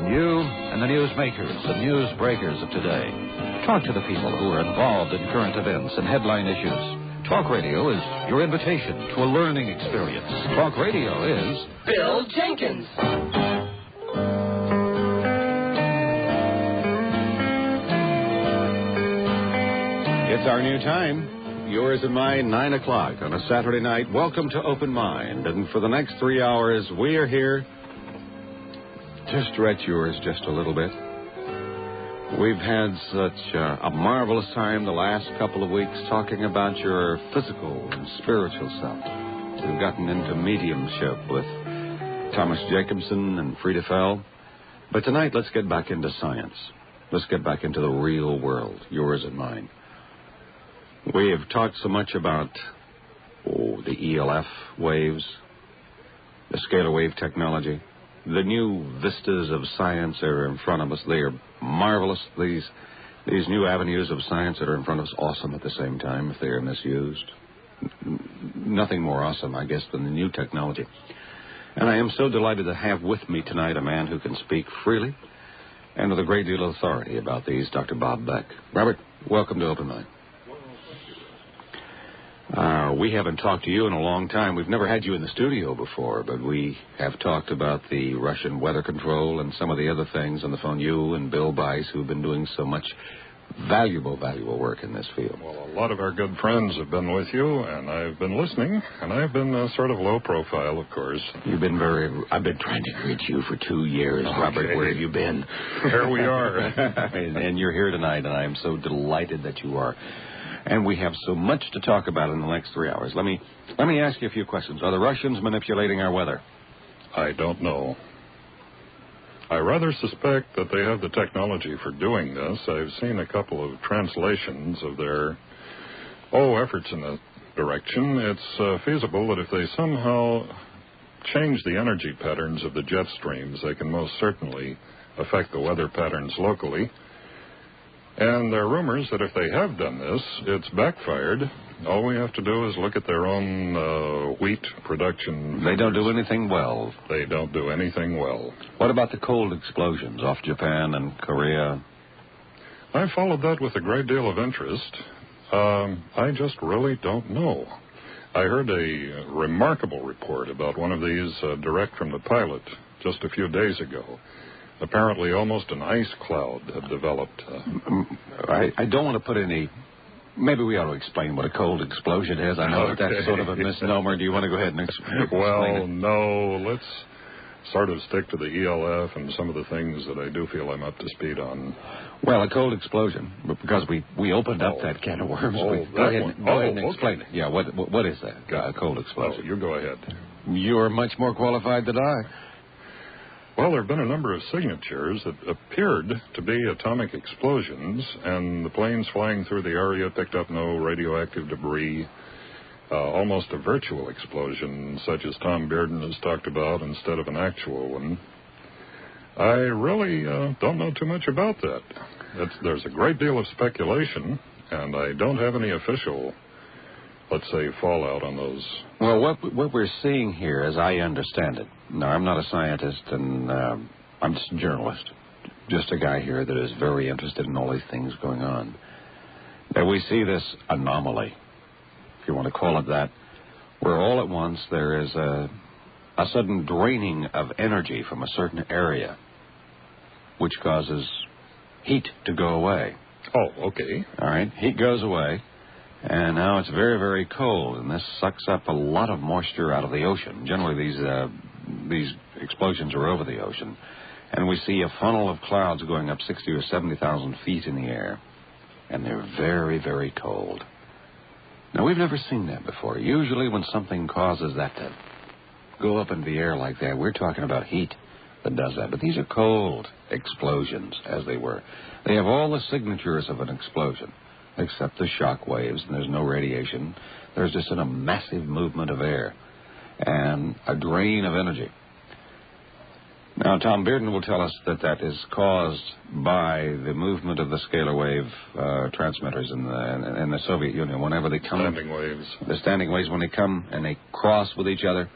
You and the newsmakers and news breakers of today. Talk to the people who are involved in current events and headline issues. Talk radio is your invitation to a learning experience. Talk radio is Bill Jenkins. It's our new time, yours and mine, 9 o'clock on a Saturday night. Welcome to Open Mind. And for the next 3 hours, we are here to stretch yours just a little bit. We've had such a marvelous time the last couple of weeks talking about your physical and spiritual self. We've gotten into mediumship with Thomas Jacobson and Frida Fell. But tonight, let's get back into science. Let's get back into the real world, yours and mine. We have talked so much about the ELF waves, the scalar wave technology. The new vistas of science are in front of us. They are marvelous. These new avenues of science that are in front of us, awesome at the same time if they are misused. Nothing more awesome, I guess, than the new technology. And I am so delighted to have with me tonight a man who can speak freely and with a great deal of authority about these, Dr. Bob Beck. Robert, welcome to Open Mind. We haven't talked to you in a long time. We've never had you in the studio before, but we have talked about the Russian weather control and some of the other things on the phone. You and Bill Bice, who've been doing so much valuable work in this field. Well, a lot of our good friends have been with you, and I've been listening, and I've been sort of low profile, of course. I've been trying to reach you for 2 years, okay. Robert. Where have you been? Here we are. And you're here tonight, and I am so delighted that you are. And we have so much to talk about in the next 3 hours. Let me ask you a few questions. Are the Russians manipulating our weather? I don't know. I rather suspect that they have the technology for doing this. I've seen a couple of translations of their efforts in that direction. It's feasible that if they somehow change the energy patterns of the jet streams, they can most certainly affect the weather patterns locally. And there are rumors that if they have done this, it's backfired. All we have to do is look at their own wheat production. They don't do anything well. They don't do anything well. What about the cold explosions off Japan and Korea? I followed that with a great deal of interest. I just really don't know. I heard a remarkable report about one of these direct from the pilot just a few days ago. Apparently, almost an ice cloud had developed. I don't want to put any... Maybe we ought to explain what a cold explosion is. I know that's sort of a misnomer. Do you want to go ahead and explain Well, it? no. Let's sort of stick to the ELF and some of the things that I do feel I'm up to speed on. Well, a cold explosion, because we opened up that can of worms. Go ahead and explain it. Yeah, what is that, a cold explosion? You go ahead. You're much more qualified than I. Well, there have been a number of signatures that appeared to be atomic explosions, and the planes flying through the area picked up no radioactive debris. Almost a virtual explosion, such as Tom Bearden has talked about, instead of an actual one. I really don't know too much about that. There's a great deal of speculation, and I don't have any official, let's say, fallout on those. Well, what we're seeing here, as I understand it, now I'm not a scientist, and I'm just a journalist, just a guy here that is very interested in all these things going on, that we see this anomaly, if you want to call it that, where all at once there is a sudden draining of energy from a certain area, which causes heat to go away. Oh, okay. All right, heat goes away. And now it's very, very cold, and this sucks up a lot of moisture out of the ocean. Generally, these explosions are over the ocean, and we see a funnel of clouds going up 60 or 70,000 feet in the air, and they're very, very cold. Now, we've never seen that before. Usually when something causes that to go up in the air like that, we're talking about heat that does that. But these are cold explosions, as they were. They have all the signatures of an explosion, except the shock waves, and there's no radiation. There's just a massive movement of air and a drain of energy. Now, Tom Bearden will tell us that is caused by the movement of the scalar wave transmitters in the Soviet Union. Whenever they come... Standing waves. The standing waves, when they come and they cross with each other,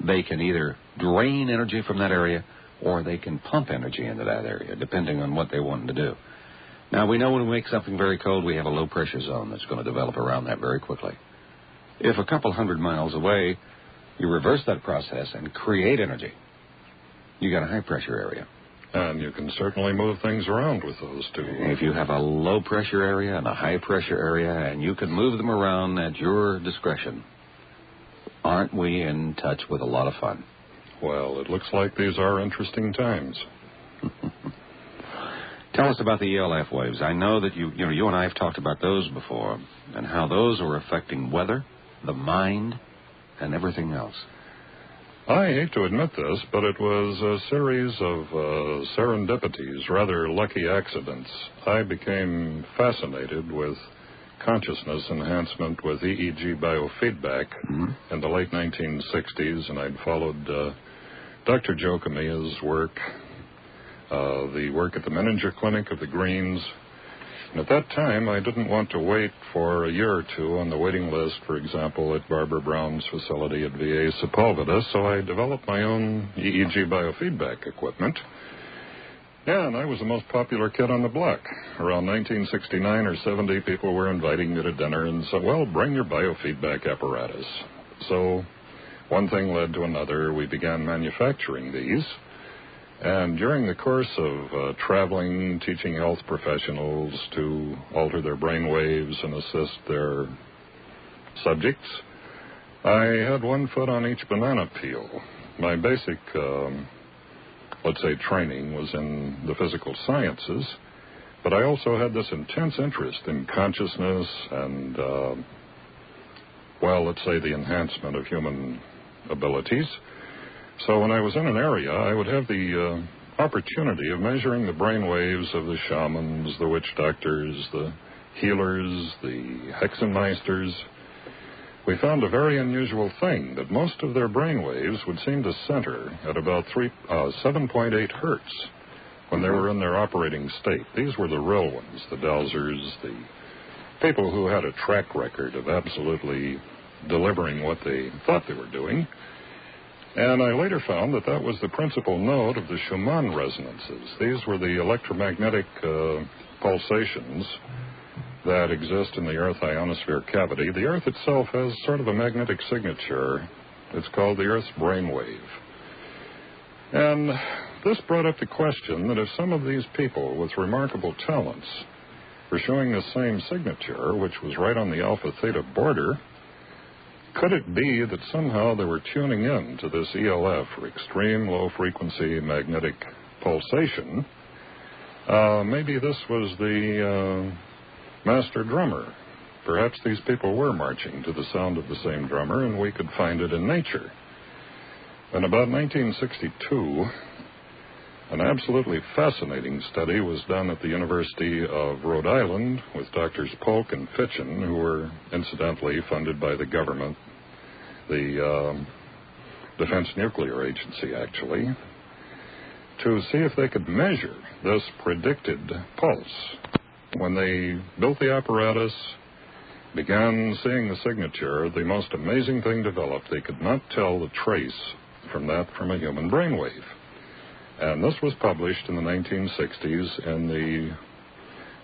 they can either drain energy from that area or they can pump energy into that area, depending on what they want to do. Now, we know when we make something very cold, we have a low-pressure zone that's going to develop around that very quickly. If a couple hundred miles away, you reverse that process and create energy, you got a high-pressure area. And you can certainly move things around with those two. If you have a low-pressure area and a high-pressure area, and you can move them around at your discretion, aren't we in touch with a lot of fun? Well, it looks like these are interesting times. Tell us about the ELF waves. I know that you and I have talked about those before, and how those are affecting weather, the mind, and everything else. I hate to admit this, but it was a series of serendipities, rather lucky accidents. I became fascinated with consciousness enhancement with EEG biofeedback in the late 1960s, and I'd followed Dr. Joe Camilla's work, the work at the Menninger Clinic of the Greens. And at that time, I didn't want to wait for a year or two on the waiting list, for example, at Barbara Brown's facility at VA Sepulveda, so I developed my own EEG biofeedback equipment. Yeah, and I was the most popular kid on the block. Around 1969 or 70, people were inviting me to dinner and said, well, bring your biofeedback apparatus. So one thing led to another. We began manufacturing these. And during the course of traveling, teaching health professionals to alter their brain waves and assist their subjects, I had one foot on each banana peel. My basic, let's say, training was in the physical sciences, but I also had this intense interest in consciousness and, well, let's say the enhancement of human abilities. So when I was in an area, I would have the opportunity of measuring the brain waves of the shamans, the witch doctors, the healers, the hexenmeisters. We found a very unusual thing, that most of their brain waves would seem to center at about 7.8 hertz when they were in their operating state. These were the real ones, the dowsers, the people who had a track record of absolutely delivering what they thought they were doing. And I later found that that was the principal node of the Schumann resonances. These were the electromagnetic pulsations that exist in the Earth ionosphere cavity. The Earth itself has sort of a magnetic signature. It's called the Earth's brainwave. And this brought up the question that if some of these people with remarkable talents were showing the same signature, which was right on the alpha-theta border, could it be that somehow they were tuning in to this ELF, or extreme low-frequency magnetic pulsation? Maybe this was the master drummer. Perhaps these people were marching to the sound of the same drummer, and we could find it in nature. In about 1962, an absolutely fascinating study was done at the University of Rhode Island with Drs. Polk and Fitchen, who were incidentally funded by the government, the Defense Nuclear Agency, actually, to see if they could measure this predicted pulse. When they built the apparatus, began seeing the signature, the most amazing thing developed. They could not tell the trace from a human brainwave. And this was published in the 1960s in the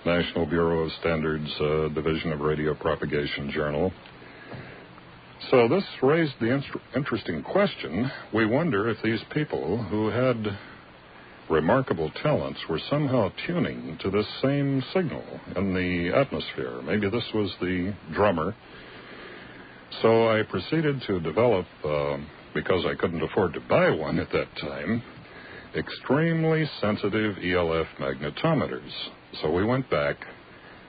National Bureau of Standards Division of Radio Propagation Journal. So this raised the interesting question. We wonder if these people who had remarkable talents were somehow tuning to this same signal in the atmosphere. Maybe this was the drummer. So I proceeded to develop, because I couldn't afford to buy one at that time, extremely sensitive ELF magnetometers. So we went back,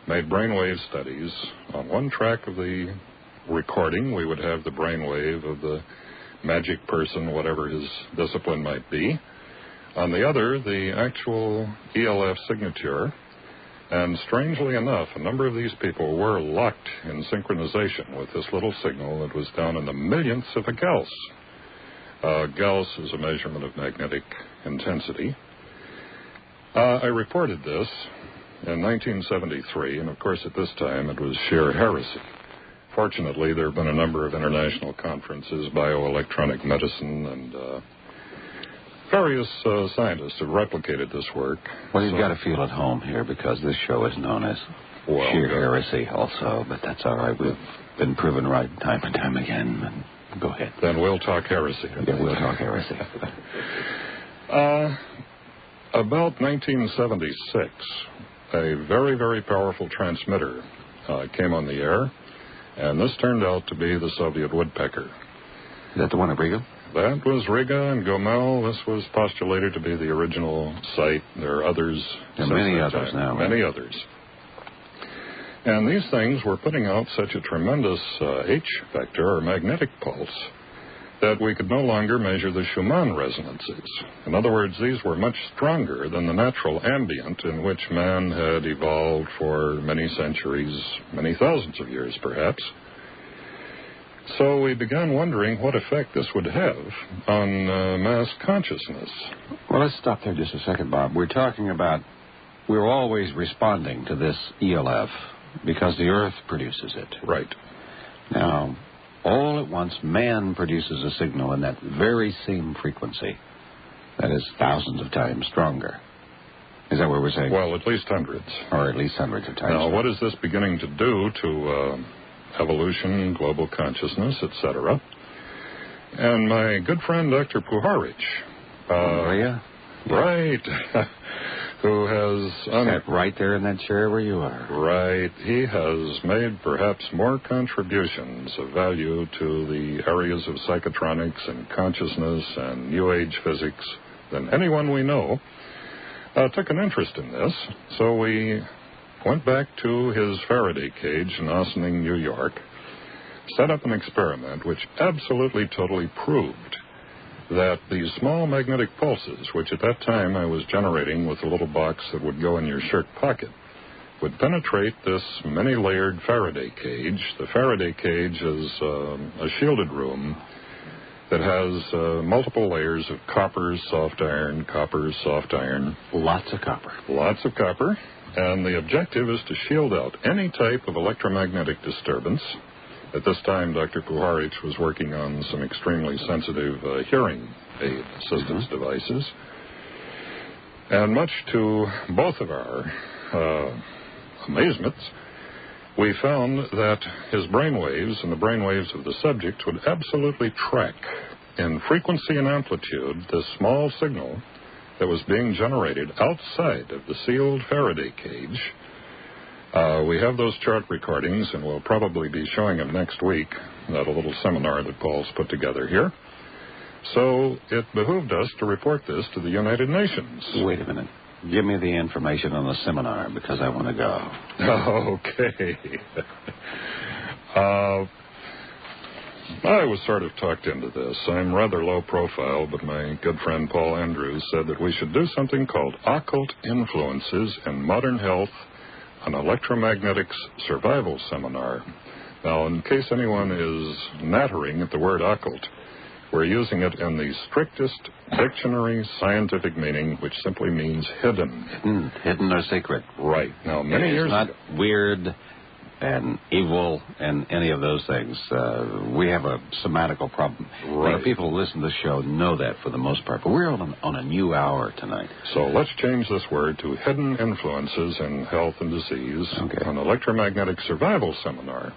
made brainwave studies. On one track of the recording, we would have the brainwave of the magic person, whatever his discipline might be. On the other, the actual ELF signature. And strangely enough, a number of these people were locked in synchronization with this little signal that was down in the millionths of a Gauss. Gauss is a measurement of magnetic intensity. I reported this in 1973, and of course at this time it was sheer heresy. Fortunately, there have been a number of international conferences, bioelectronic medicine, and various scientists have replicated this work. Well, you've got to feel at home here because this show is known as sheer heresy also, but that's all right. We've been proven right time and time again. Go ahead. Then we'll talk heresy. Yeah, we'll talk heresy. About 1976, a very, very powerful transmitter came on the air, and this turned out to be the Soviet woodpecker. Is that the one at Riga? That was Riga and Gomel. This was postulated to be the original site. There are others. There are many others now. Many others. And these things were putting out such a tremendous H vector, or magnetic pulse, that we could no longer measure the Schumann resonances. In other words, these were much stronger than the natural ambient in which man had evolved for many centuries, many thousands of years perhaps. So we began wondering what effect this would have on mass consciousness. Well, let's stop there just a second, Bob. We're talking about we're always responding to this ELF because the Earth produces it. Right. Now, all at once, man produces a signal in that very same frequency that is thousands of times stronger. Is that what we're saying? Well, at least hundreds. Or at least hundreds of times. Now, what is this beginning to do to evolution, global consciousness, etc.? And my good friend, Dr. Puharich. Right. Who has... Sat right there in that chair where you are. Right. He has made perhaps more contributions of value to the areas of psychotronics and consciousness and New Age physics than anyone we know. Took an interest in this, so we went back to his Faraday cage in Ossining, New York, set up an experiment which absolutely totally proved that these small magnetic pulses, which at that time I was generating with a little box that would go in your shirt pocket, would penetrate this many-layered Faraday cage. The Faraday cage is a shielded room that has multiple layers of copper, soft iron, Lots of copper. Lots of copper. And the objective is to shield out any type of electromagnetic disturbance. At this time, Dr. Puharich was working on some extremely sensitive hearing aid assistance devices. And much to both of our amazements, we found that his brainwaves and the brainwaves of the subject would absolutely track in frequency and amplitude this small signal that was being generated outside of the sealed Faraday cage. We have those chart recordings, and we'll probably be showing them next week at a little seminar that Paul's put together here. So it behooved us to report this to the United Nations. Wait a minute. Give me the information on the seminar, because I want to go. Okay. I was sort of talked into this. I'm rather low profile, but my good friend Paul Andrews said that we should do something called Occult Influences in Modern Health, an Electromagnetics Survival Seminar. Now, in case anyone is nattering at the word occult, we're using it in the strictest dictionary scientific meaning, which simply means hidden. Hidden or secret. Right. Now, many years ago. It's not weird and evil and any of those things. We have a somatical problem. Right. The people who listen to the show know that for the most part. But we're on a new hour tonight. So let's change this word to hidden influences in health and disease, an electromagnetic survival seminar.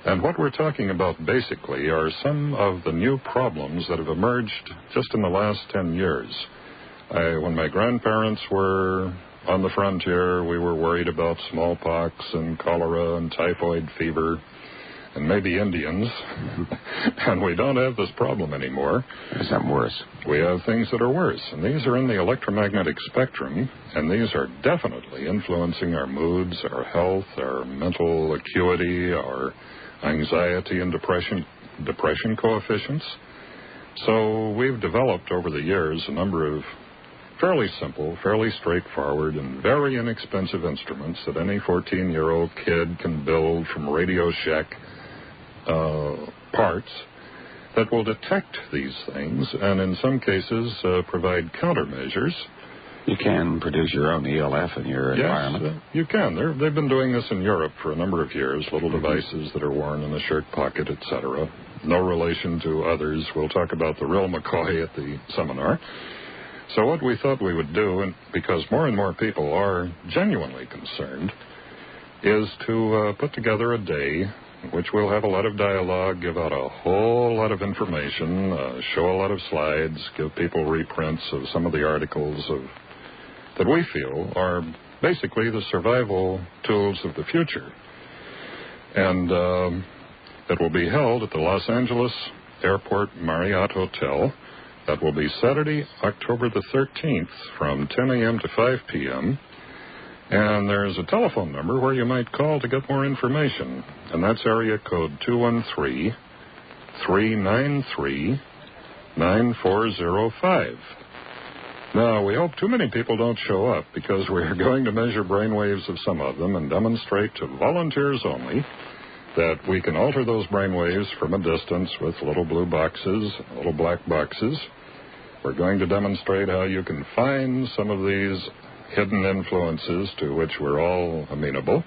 And what we're talking about basically are some of the new problems that have emerged just in the last 10 years. When my grandparents were on the frontier, we were worried about smallpox and cholera and typhoid fever and maybe Indians. And we don't have this problem anymore. There's something worse. We have things that are worse. And these are in the electromagnetic spectrum, and these are definitely influencing our moods, our health, our mental acuity, our anxiety and depression coefficients. So we've developed over the years a number of fairly simple, fairly straightforward, and very inexpensive instruments that any 14-year-old kid can build from Radio Shack parts that will detect these things and in some cases provide countermeasures. You can produce your own ELF in your environment. You can. They've been doing this in Europe for a number of years, little devices that are worn in the shirt pocket, etc. No relation to others. We'll talk about the real McCoy at the seminar. So what we thought we would do, and because more and more people are genuinely concerned, is to put together a day in which we'll have a lot of dialogue, give out a whole lot of information, show a lot of slides, give people reprints of some of the articles that we feel are basically the survival tools of the future. And it will be held at the Los Angeles Airport Marriott Hotel. That will be Saturday, October the 13th from 10 a.m. to 5 p.m. And there's a telephone number where you might call to get more information. And that's area code 213-393-9405. Now, we hope too many people don't show up because we're going to measure brainwaves of some of them and demonstrate to volunteers only that we can alter those brainwaves from a distance with little blue boxes, little black boxes. We're going to demonstrate how you can find some of these hidden influences to which we're all amenable.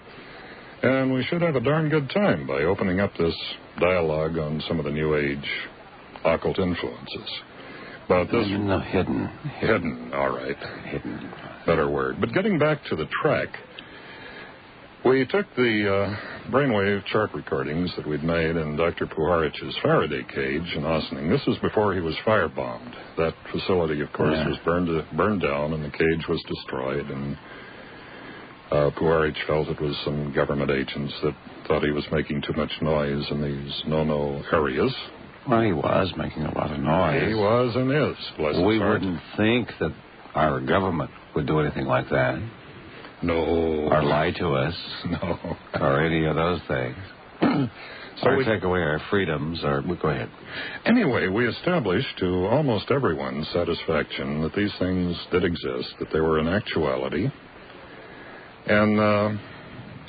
And we should have a darn good time by opening up this dialogue on some of the New Age occult influences. But this... No, hidden. Hidden, all right. Hidden. Better word. But getting back to the track, we took the brainwave chart recordings that we'd made in Dr. Puharich's Faraday cage in Ossining. This is before he was firebombed. That facility, of course, was burned down, and the cage was destroyed, and Puharich felt it was some government agents that thought he was making too much noise in these no-no areas. Well, he was making a lot of noise. He was and is. Bless his heart. Wouldn't think that our government would do anything like that. No. Or lie to us. No. Or any of those things. Or take away our freedoms, or... Go ahead. Anyway, we established to almost everyone's satisfaction that these things did exist, that they were an actuality. And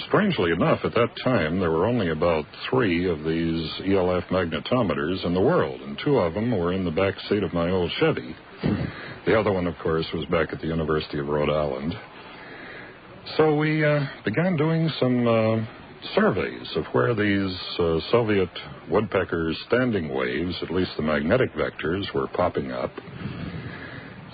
strangely enough, at that time, there were only about 3 of these ELF magnetometers in the world, and 2 of them were in the back seat of my old Chevy. The other one, of course, was back at the University of Rhode Island. So we began doing some surveys of where these Soviet woodpecker standing waves, at least the magnetic vectors, were popping up.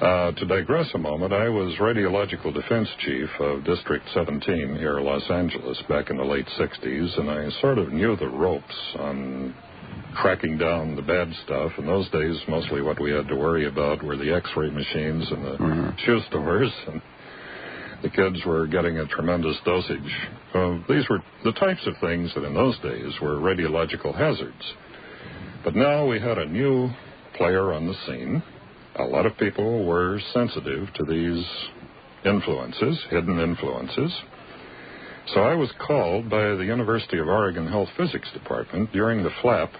To digress a moment, I was radiological defense chief of District 17 here in Los Angeles back in the late 60s, and I sort of knew the ropes on tracking down the bad stuff. In those days, mostly what we had to worry about were the X-ray machines and the shoe stores, and the kids were getting a tremendous dosage. These were the types of things that in those days were radiological hazards. But now we had a new player on the scene. A lot of people were sensitive to these influences, hidden influences. So I was called by the University of Oregon Health Physics Department during the flap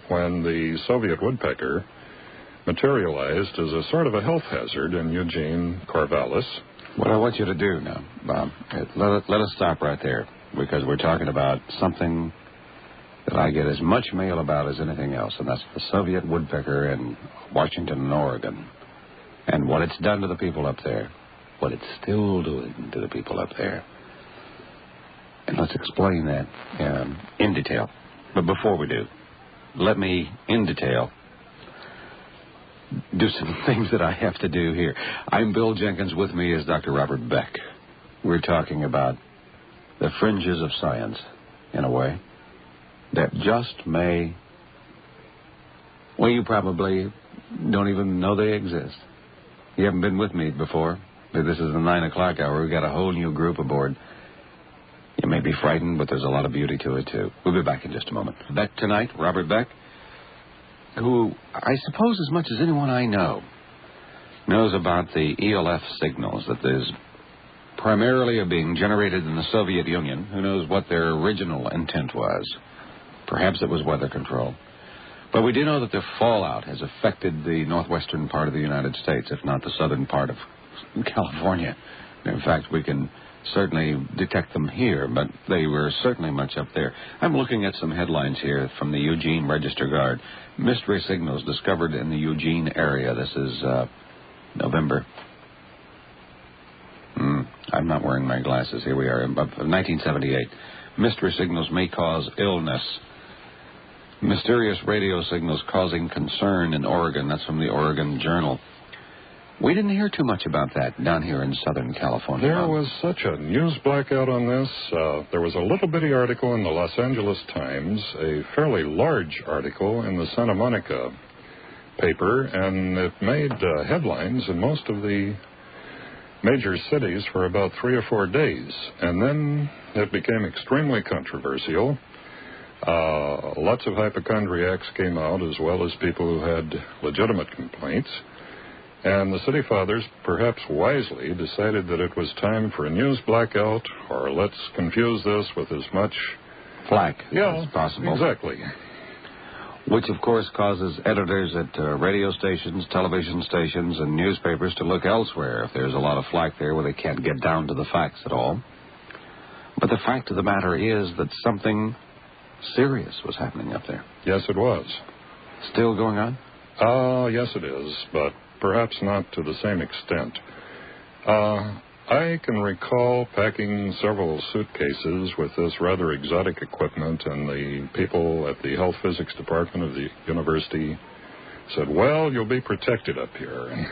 when the Soviet woodpecker materialized as a sort of a health hazard in Eugene, Corvallis. What I want you to do now, Bob, let us stop right there, because we're talking about something that I get as much mail about as anything else, and that's the Soviet woodpecker in Washington and Oregon, and what it's done to the people up there, what it's still doing to the people up there. And let's explain that in detail. But before we do, let me, in detail, do some things that I have to do here. I'm Bill Jenkins. With me is Dr. Robert Beck. We're talking about the fringes of science, in a way, that just may... Well, you probably don't even know they exist. You haven't been with me before. This is the 9 o'clock hour. We've got a whole new group aboard. You may be frightened, but there's a lot of beauty to it, too. We'll be back in just a moment. Beck tonight, Robert Beck, who I suppose as much as anyone I know knows about the ELF signals that there's primarily are being generated in the Soviet Union. Who knows what their original intent was? Perhaps it was weather control. But we do know that their fallout has affected the northwestern part of the United States, if not the southern part of California. In fact, we can certainly detect them here, but they were certainly much up there. I'm looking at some headlines here from the Eugene Register Guard. Mystery signals discovered in the Eugene area. This is November. I'm not wearing my glasses. Here we are, 1978. Mystery signals may cause illness. Mysterious radio signals causing concern in Oregon. That's from the Oregon Journal. We didn't hear too much about that down here in Southern California. There was such a news blackout on this. There was a little bitty article in the Los Angeles Times, a fairly large article in the Santa Monica paper, and it made headlines in most of the major cities for about 3 or 4 days. And then it became extremely controversial. Lots of hypochondriacs came out, as well as people who had legitimate complaints. And the city fathers, perhaps wisely, decided that it was time for a news blackout, or let's confuse this with as much flack as possible. Exactly. Which, of course, causes editors at radio stations, television stations, and newspapers to look elsewhere if there's a lot of flack there where they can't get down to the facts at all. But the fact of the matter is that something serious was happening up there. Yes, it was. Still going on? Yes, it is, but perhaps not to the same extent. I can recall packing several suitcases with this rather exotic equipment, and the people at the health physics department of the university said, well, you'll be protected up here. And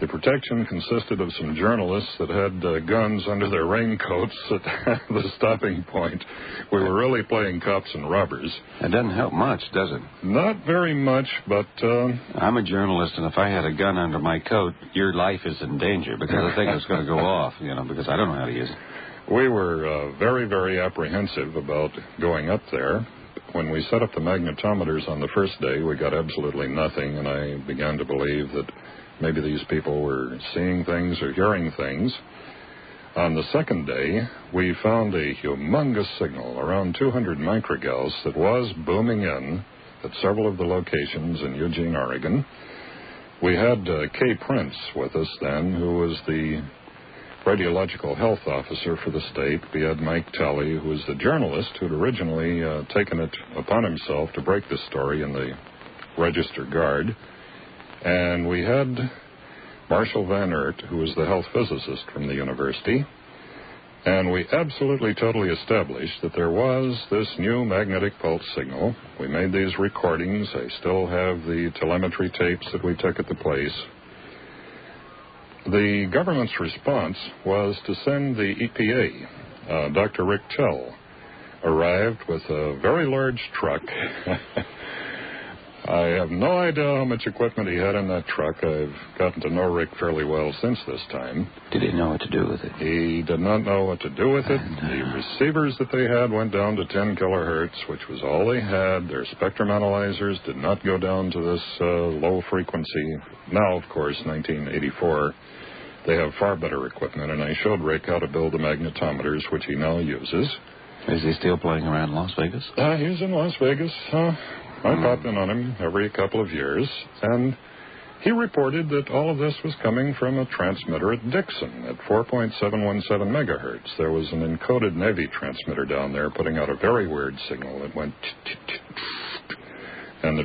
the protection consisted of some journalists that had guns under their raincoats at the stopping point. We were really playing cops and robbers. It doesn't help much, does it? Not very much, but... I'm a journalist, and if I had a gun under my coat, your life is in danger, because I think it's going to go off, because I don't know how to use it. We were very, very apprehensive about going up there. When we set up the magnetometers on the first day, we got absolutely nothing, and I began to believe that maybe these people were seeing things or hearing things. On the second day, we found a humongous signal, around 200 microgauss, that was booming in at several of the locations in Eugene, Oregon. We had Kay Prince with us then, who was the radiological health officer for the state. We had Mike Talley, who was the journalist who'd originally taken it upon himself to break the story in the Register Guard. And we had Marshall Van Oort, who was the health physicist from the university. And we absolutely, totally established that there was this new magnetic pulse signal. We made these recordings. I still have the telemetry tapes that we took at the place. The government's response was to send the EPA. Dr. Rick Tell arrived with a very large truck. I have no idea how much equipment he had in that truck. I've gotten to know Rick fairly well since this time. Did he know what to do with it? He did not know what to do with it. The receivers that they had went down to 10 kilohertz, which was all they had. Their spectrum analyzers did not go down to this low frequency. Now, of course, 1984, they have far better equipment, and I showed Rick how to build the magnetometers, which he now uses. Is he still playing around Las Vegas? He's in Las Vegas. I pop in on him every couple of years, and he reported that all of this was coming from a transmitter at Dixon at 4.717 megahertz. There was an encoded Navy transmitter down there putting out a very weird signal. It went and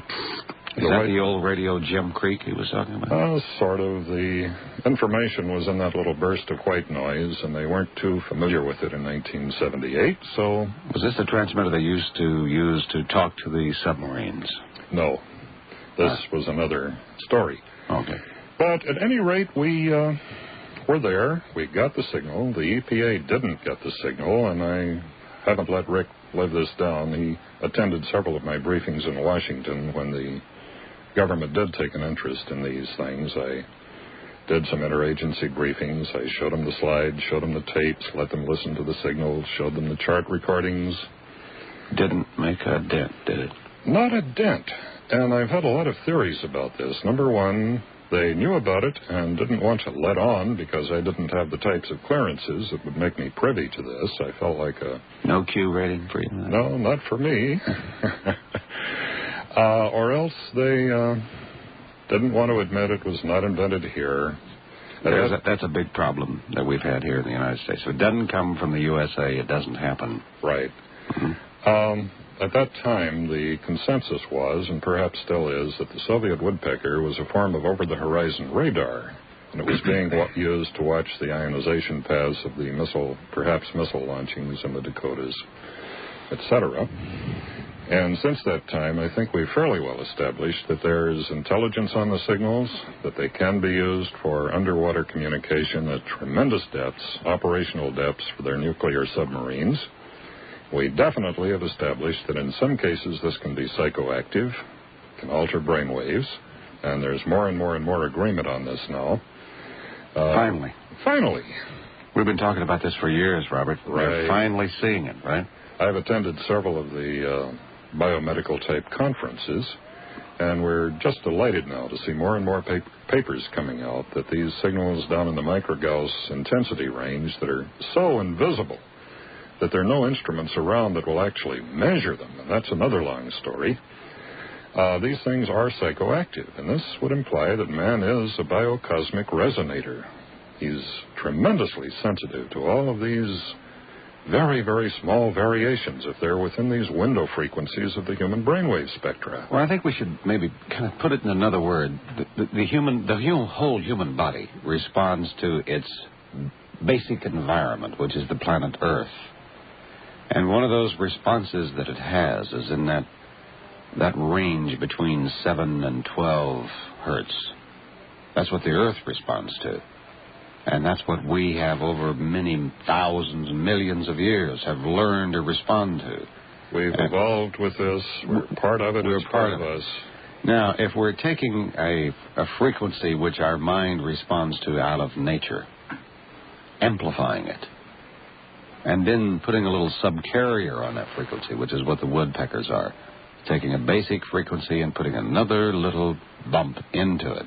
Is that the old radio Jim Creek he was talking about? Sort of. The information was in that little burst of white noise, and they weren't too familiar with it in 1978, so... Was this the transmitter they used to use to talk to the submarines? No. This was another story. Okay. But at any rate, we were there. We got the signal. The EPA didn't get the signal, and I haven't let Rick live this down. He attended several of my briefings in Washington when the government did take an interest in these things. I did some interagency briefings. I showed them the slides, showed them the tapes, let them listen to the signals, showed them the chart recordings. Didn't make a dent, did it? Not a dent. And I've had a lot of theories about this. Number one, they knew about it and didn't want to let on because I didn't have the types of clearances that would make me privy to this. I felt like a... No Q rating for you? No, not for me. Or else they didn't want to admit it was not invented here. That's a big problem that we've had here in the United States. If it doesn't come from the USA, it doesn't happen. Right. Mm-hmm. At that time, the consensus was, and perhaps still is, that the Soviet woodpecker was a form of over-the-horizon radar, and it was being used to watch the ionization paths of the missile launchings in the Dakotas, etc. And since that time, I think we've fairly well established that there's intelligence on the signals, that they can be used for underwater communication at tremendous depths, operational depths for their nuclear submarines. We definitely have established that in some cases this can be psychoactive, can alter brain waves, and there's more and more and more agreement on this now. Finally. Finally. We've been talking about this for years, Robert. Right. We're finally seeing it, right? I've attended several of the biomedical-type conferences, and we're just delighted now to see more and more papers coming out that these signals down in the microgauss intensity range that are so invisible that there are no instruments around that will actually measure them, and that's another long story. These things are psychoactive, and this would imply that man is a biocosmic resonator. He's tremendously sensitive to all of these very, very small variations if they're within these window frequencies of the human brainwave spectra. Well, I think we should maybe kind of put it in another word. The whole human body responds to its basic environment, which is the planet Earth. And one of those responses that it has is in that range between 7 and 12 hertz. That's what the Earth responds to. And that's what we have over many thousands, millions of years have learned to respond to. We've evolved with this. We're part of it. It's part of us. Now, if we're taking a frequency which our mind responds to out of nature, amplifying it, and then putting a little subcarrier on that frequency, which is what the woodpeckers are, taking a basic frequency and putting another little bump into it.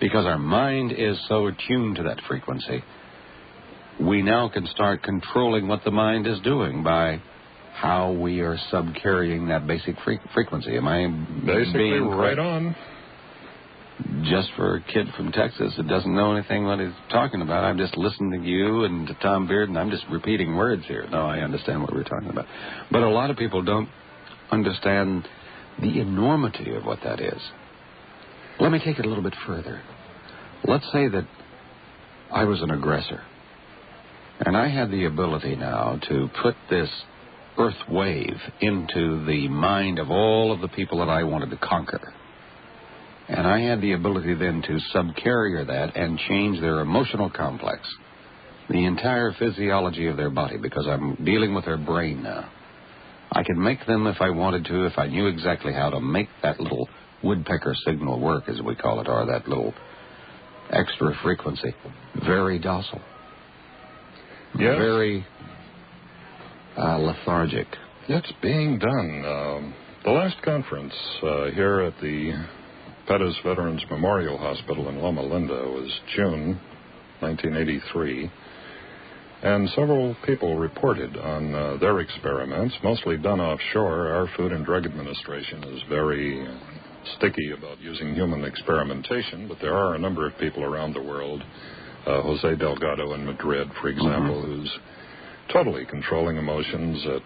Because our mind is so attuned to that frequency, we now can start controlling what the mind is doing by how we are subcarrying that basic frequency. Am I basically being right on? Just for a kid from Texas that doesn't know anything what he's talking about, I'm just listening to you and to Tom Beard, and I'm just repeating words here. No, I understand what we're talking about. But a lot of people don't understand the enormity of what that is. Let me take it a little bit further. Let's say that I was an aggressor, and I had the ability now to put this Earth wave into the mind of all of the people that I wanted to conquer. And I had the ability then to subcarrier that and change their emotional complex, the entire physiology of their body, because I'm dealing with their brain now. I could make them, if I wanted to, if I knew exactly how to make that little woodpecker signal work, as we call it, or that little extra frequency, very docile. Yes. Very lethargic. It's being done. The last conference here at the Pettis Veterans Memorial Hospital in Loma Linda was June 1983. And several people reported on their experiments, mostly done offshore. Our Food and Drug Administration is very sticky about using human experimentation, but there are a number of people around the world, Jose Delgado in Madrid, for example, who's totally controlling emotions at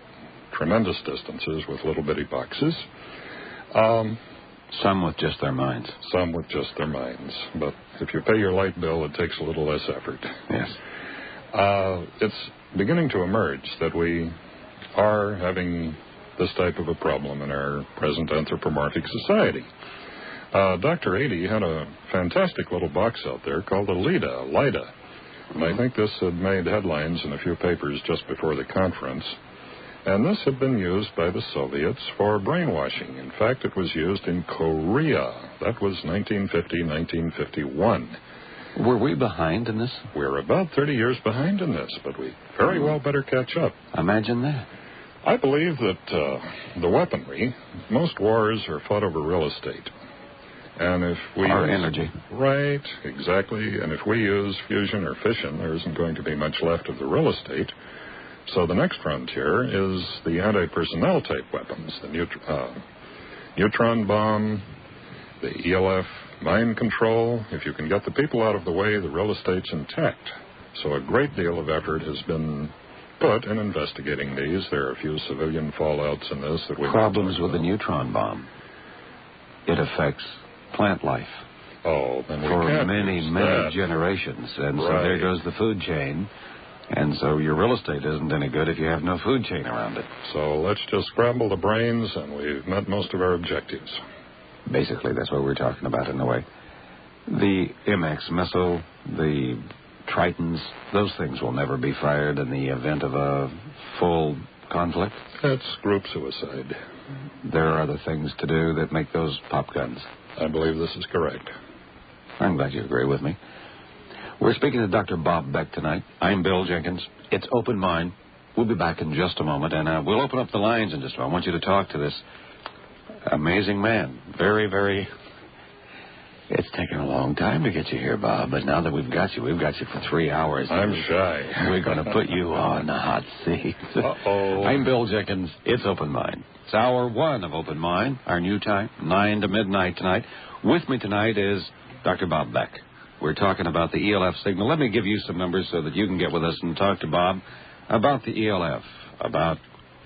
tremendous distances with little bitty boxes. Some with just their minds. Some with just their minds. But if you pay your light bill, it takes a little less effort. Yes. It's beginning to emerge that we are having this type of a problem in our present anthropomorphic society. Dr. Adie had a fantastic little box out there called a LIDA. And I think this had made headlines in a few papers just before the conference. And this had been used by the Soviets for brainwashing. In fact, it was used in Korea. That was 1950, 1951. Were we behind in this? We're about 30 years behind in this, but we very well better catch up. Imagine that. I believe that the weaponry, most wars are fought over real estate. And if we Our energy. Right, exactly. And if we use fusion or fission, there isn't going to be much left of the real estate. So the next frontier is the anti-personnel type weapons, the neutron bomb, the ELF mind control. If you can get the people out of the way, the real estate's intact. So a great deal of effort has been put in investigating these. There are a few civilian fallouts in this that we problems with the neutron bomb. It affects plant life. Oh, then we for can't many use that. generations, and so Right. there goes the food chain. And so your real estate isn't any good if you have no food chain around it. So let's just scramble the brains, and we've met most of our objectives. Basically, that's what we're talking about in a way. The MX missile, the Tritons, those things will never be fired in the event of a full conflict. That's group suicide. There are other things to do that make those pop guns. I believe this is correct. I'm glad you agree with me. We're speaking to Dr. Bob Beck tonight. I'm Bill Jenkins. It's Open Mind. We'll be back in just a moment, and we'll open up the lines in just a moment. I want you to talk to this amazing man. Very, very... It's taken a long time to get you here, Bob, but now that we've got you for 3 hours. I'm shy. We're going to put you on the hot seat. Uh-oh. I'm Bill Jenkins. It's Open Mind. It's hour 1 of Open Mind, our new time, 9 to midnight tonight. With me tonight is Dr. Bob Beck. We're talking about the ELF signal. Let me give you some numbers so that you can get with us and talk to Bob about the ELF, about,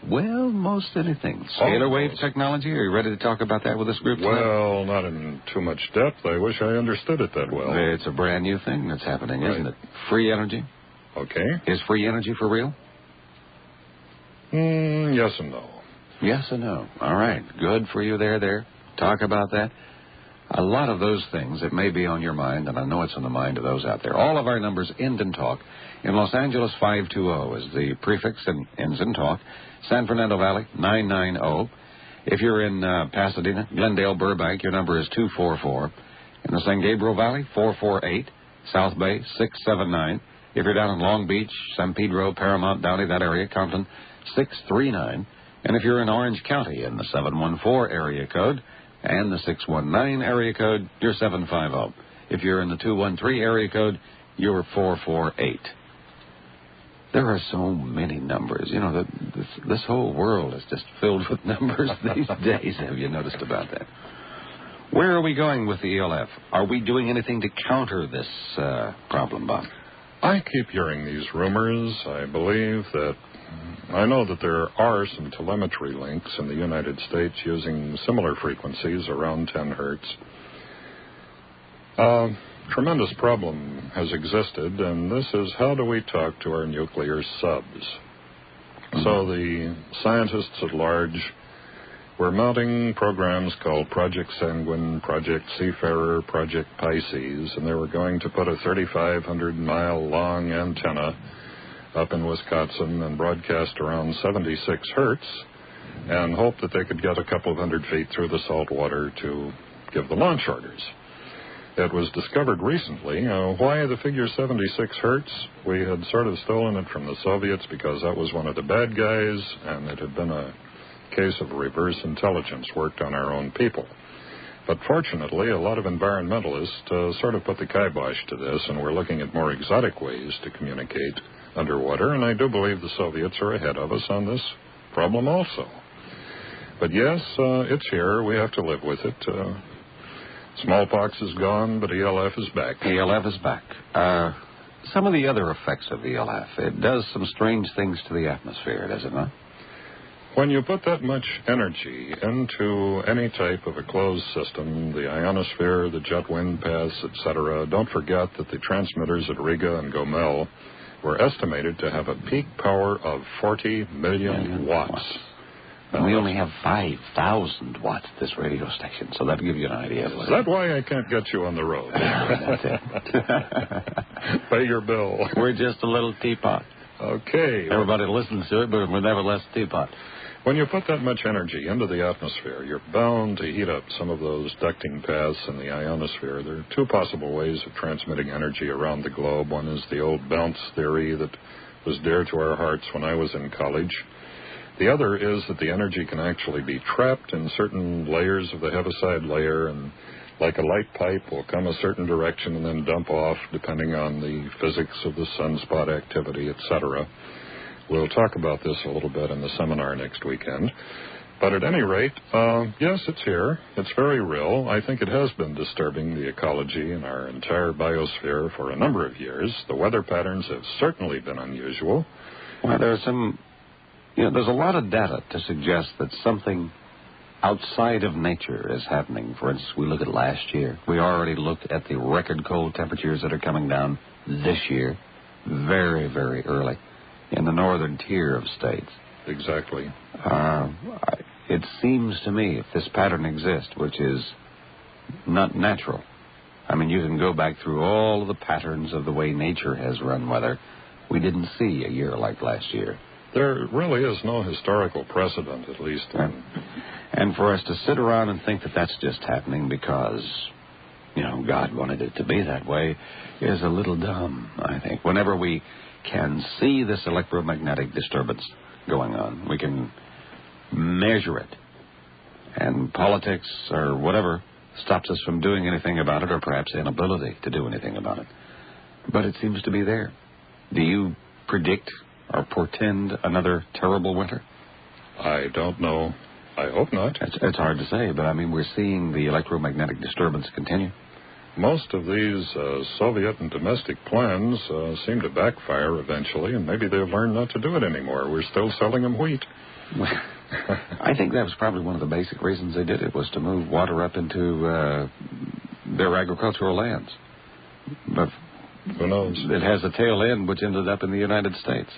well, most anything. Scalar wave technology. Are you ready to talk about that with this group tonight? Well, not in too much depth. I wish I understood it that well. It's a brand new thing that's happening, isn't it? Free energy. Okay. Is free energy for real? Yes and no. Yes and no. All right. Good for you there. Talk about that. A lot of those things that may be on your mind, and I know it's on the mind of those out there. All of our numbers end in talk. In Los Angeles, 520 is the prefix and ends in talk. San Fernando Valley, 990. If you're in Pasadena, Glendale, Burbank, your number is 244. In the San Gabriel Valley, 448. South Bay, 679. If you're down in Long Beach, San Pedro, Paramount, Downey, that area, Compton, 639. And if you're in Orange County in the 714 area code, and the 619 area code, you're 750. If you're in the 213 area code, you're 448. There are so many numbers. You know, this whole world is just filled with numbers these days. Have you noticed about that? Where are we going with the ELF? Are we doing anything to counter this problem, Bob? I keep hearing these rumors. I know that there are some telemetry links in the United States using similar frequencies around 10 hertz. Tremendous problem has existed, and this is how do we talk to our nuclear subs? Mm-hmm. So the scientists at large were mounting programs called Project Sanguine, Project Seafarer, Project Pisces, and they were going to put a 3,500-mile-long antenna up in Wisconsin and broadcast around 76 hertz and hope that they could get a couple of 100 feet through the salt water to give the launch orders. It was discovered recently. Why the figure 76 hertz? We had sort of stolen it from the Soviets because that was one of the bad guys, and it had been a case of reverse intelligence worked on our own people. But fortunately, a lot of environmentalists sort of put the kibosh to this, and we're looking at more exotic ways to communicate underwater, and I do believe the Soviets are ahead of us on this problem also. But yes, it's here. We have to live with it. Smallpox is gone, but ELF is back. ELF is back. Some of the other effects of ELF, it does some strange things to the atmosphere, does it not? When you put that much energy into any type of a closed system, the ionosphere, the jet wind paths, etc., don't forget that the transmitters at Riga and Gomel were estimated to have a peak power of 40 million watts. And we only have 5,000 watts at this radio station, so that'll give you an idea. Is that why I can't get you on the road? That's it. Pay your bill. We're just a little teapot. Okay. Everybody listens to it, but we're nevertheless a teapot. When you put that much energy into the atmosphere, you're bound to heat up some of those ducting paths in the ionosphere. There are two possible ways of transmitting energy around the globe. One is the old bounce theory that was dear to our hearts when I was in college. The other is that the energy can actually be trapped in certain layers of the heaviside layer, and like a light pipe will come a certain direction and then dump off depending on the physics of the sunspot activity, etc. We'll talk about this a little bit in the seminar next weekend. But at any rate, yes, it's here. It's very real. I think it has been disturbing the ecology in our entire biosphere for a number of years. The weather patterns have certainly been unusual. Well, there's a lot of data to suggest that something outside of nature is happening. For instance, we look at last year. We already looked at the record cold temperatures that are coming down this year. very, very early in the northern tier of states. Exactly. It seems to me, if this pattern exists, which is not natural, I mean, you can go back through all of the patterns of the way nature has run weather. We didn't see a year like last year. There really is no historical precedent, at least. And for us to sit around and think that that's just happening because, God wanted it to be that way is a little dumb, I think. Whenever we can see this electromagnetic disturbance going on, we can measure it. And politics or whatever stops us from doing anything about it, or perhaps inability to do anything about it. But it seems to be there. Do you predict or portend another terrible winter? I don't know. I hope not. It's hard to say, but I mean, we're seeing the electromagnetic disturbance continue. Most of these Soviet and domestic plans seem to backfire eventually, and maybe they've learned not to do it anymore. We're still selling them wheat. I think that was probably one of the basic reasons they did it, was to move water up into their agricultural lands. But who knows? It has a tail end which ended up in the United States.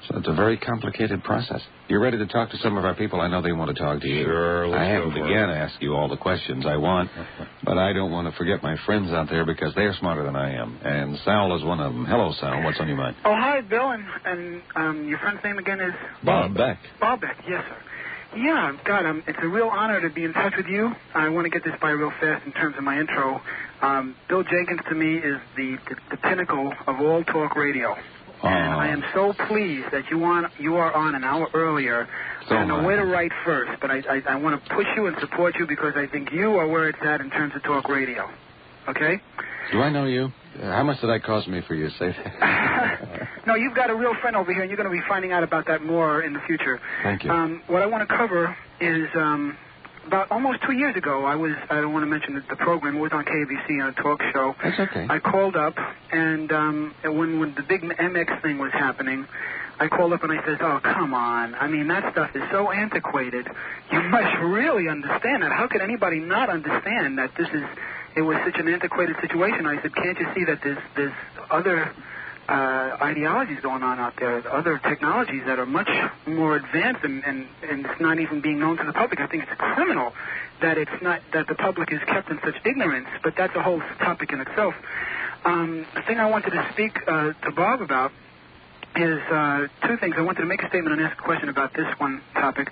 So it's a very complicated process. You ready to talk to some of our people? I know they want to talk to you. Sure. I haven't begun to ask you all the questions I want, but I don't want to forget my friends out there because they're smarter than I am. And Sal is one of them. Hello, Sal. What's on your mind? Oh, hi, Bill. And your friend's name again is? Bob Beck. Bob Beck, yes, sir. Yeah, God, it's a real honor to be in touch with you. I want to get this by real fast in terms of my intro. Bill Jenkins, to me, is the pinnacle of all talk radio. And I am so pleased that you are on an hour earlier. I don't know where to write first, but I want to push you and support you because I think you are where it's at in terms of talk radio. Okay? Do I know you? How much did that cost me for you to say that? No, you've got a real friend over here, and you're going to be finding out about that more in the future. Thank you. What I want to cover is about almost 2 years ago, I don't want to mention the program, it was on KBC on a talk show. That's okay. I called up, and when the big MX thing was happening, I called up and I said, oh, come on. I mean, that stuff is so antiquated. You must really understand that. How could anybody not understand that it was such an antiquated situation? I said, can't you see that there's other ideologies going on out there, other technologies that are much more advanced and it's not even being known to the public. I think it's criminal that the public is kept in such ignorance, but that's a whole topic in itself. The thing I wanted to speak to Bob about is two things. I wanted to make a statement and ask a question about this one topic.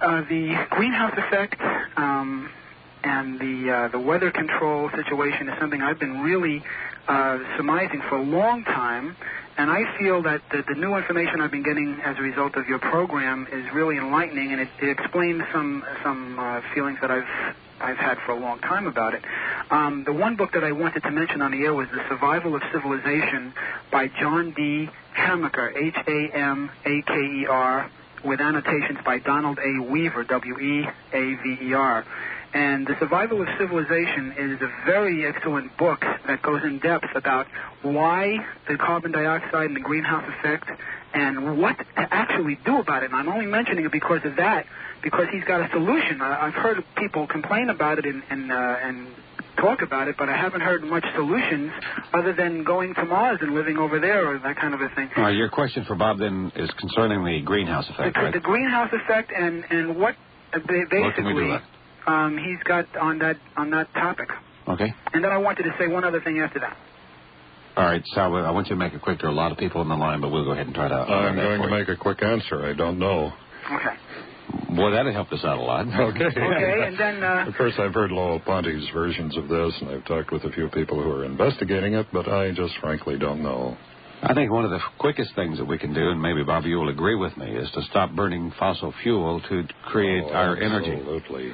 The greenhouse effect and the weather control situation is something I've been really surmising for a long time, and I feel that the new information I've been getting as a result of your program is really enlightening, and it explains some feelings that I've had for a long time about it. The one book that I wanted to mention on the air was The Survival of Civilization by John D. Hamaker, Hamaker, with annotations by Donald A. Weaver, Weaver. And The Survival of Civilization is a very excellent book that goes in depth about why the carbon dioxide and the greenhouse effect and what to actually do about it. And I'm only mentioning it because of that, because he's got a solution. I've heard people complain about it and talk about it, but I haven't heard much solutions other than going to Mars and living over there or that kind of a thing. Your question for Bob then is concerning the greenhouse effect, right? The greenhouse effect and what basically... What can we do about it? He's got on that topic. Okay. And then I wanted to say one other thing after that. All right, Sal, I want you to make it quick. There are a lot of people on the line, but we'll go ahead and try to... I'm going to make a quick answer. I don't know. Okay. Boy, that'll help us out a lot. Okay. Okay, and then... Of course, I've heard Lowell Ponte's versions of this, and I've talked with a few people who are investigating it, but I just frankly don't know. I think one of the quickest things that we can do, and maybe, Bob, you will agree with me, is to stop burning fossil fuel to create our energy. Absolutely.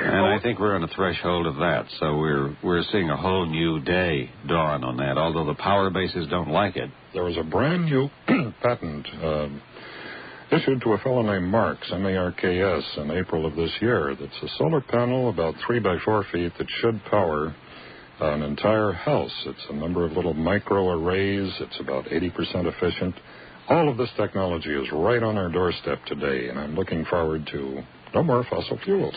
And I think we're on the threshold of that. So we're seeing a whole new day dawn on that, although the power bases don't like it. There was a brand new patent issued to a fellow named Marks, M-A-R-K-S, in April of this year. That's a solar panel about 3 by 4 feet that should power an entire house. It's a number of little micro arrays. It's about 80% efficient. All of this technology is right on our doorstep today, and I'm looking forward to no more fossil fuels.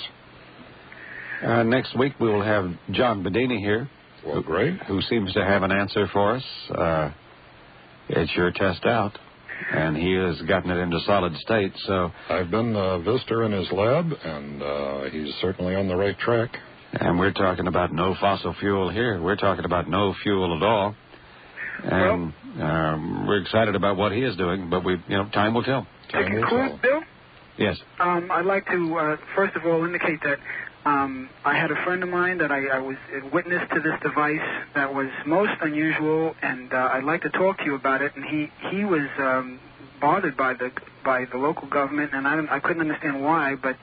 Next week we will have John Bedini here. Well, great. Who seems to have an answer for us. It's your test out, and he has gotten it into solid state, so... I've been a visitor in his lab, and he's certainly on the right track. And we're talking about no fossil fuel here. We're talking about no fuel at all. And we're excited about what he is doing, but time will tell. To conclude, Bill? Yes. I'd like to, first of all, indicate that I had a friend of mine that I was witness to this device that was most unusual, and I'd like to talk to you about it. And he was bothered by the local government, and I couldn't understand why, but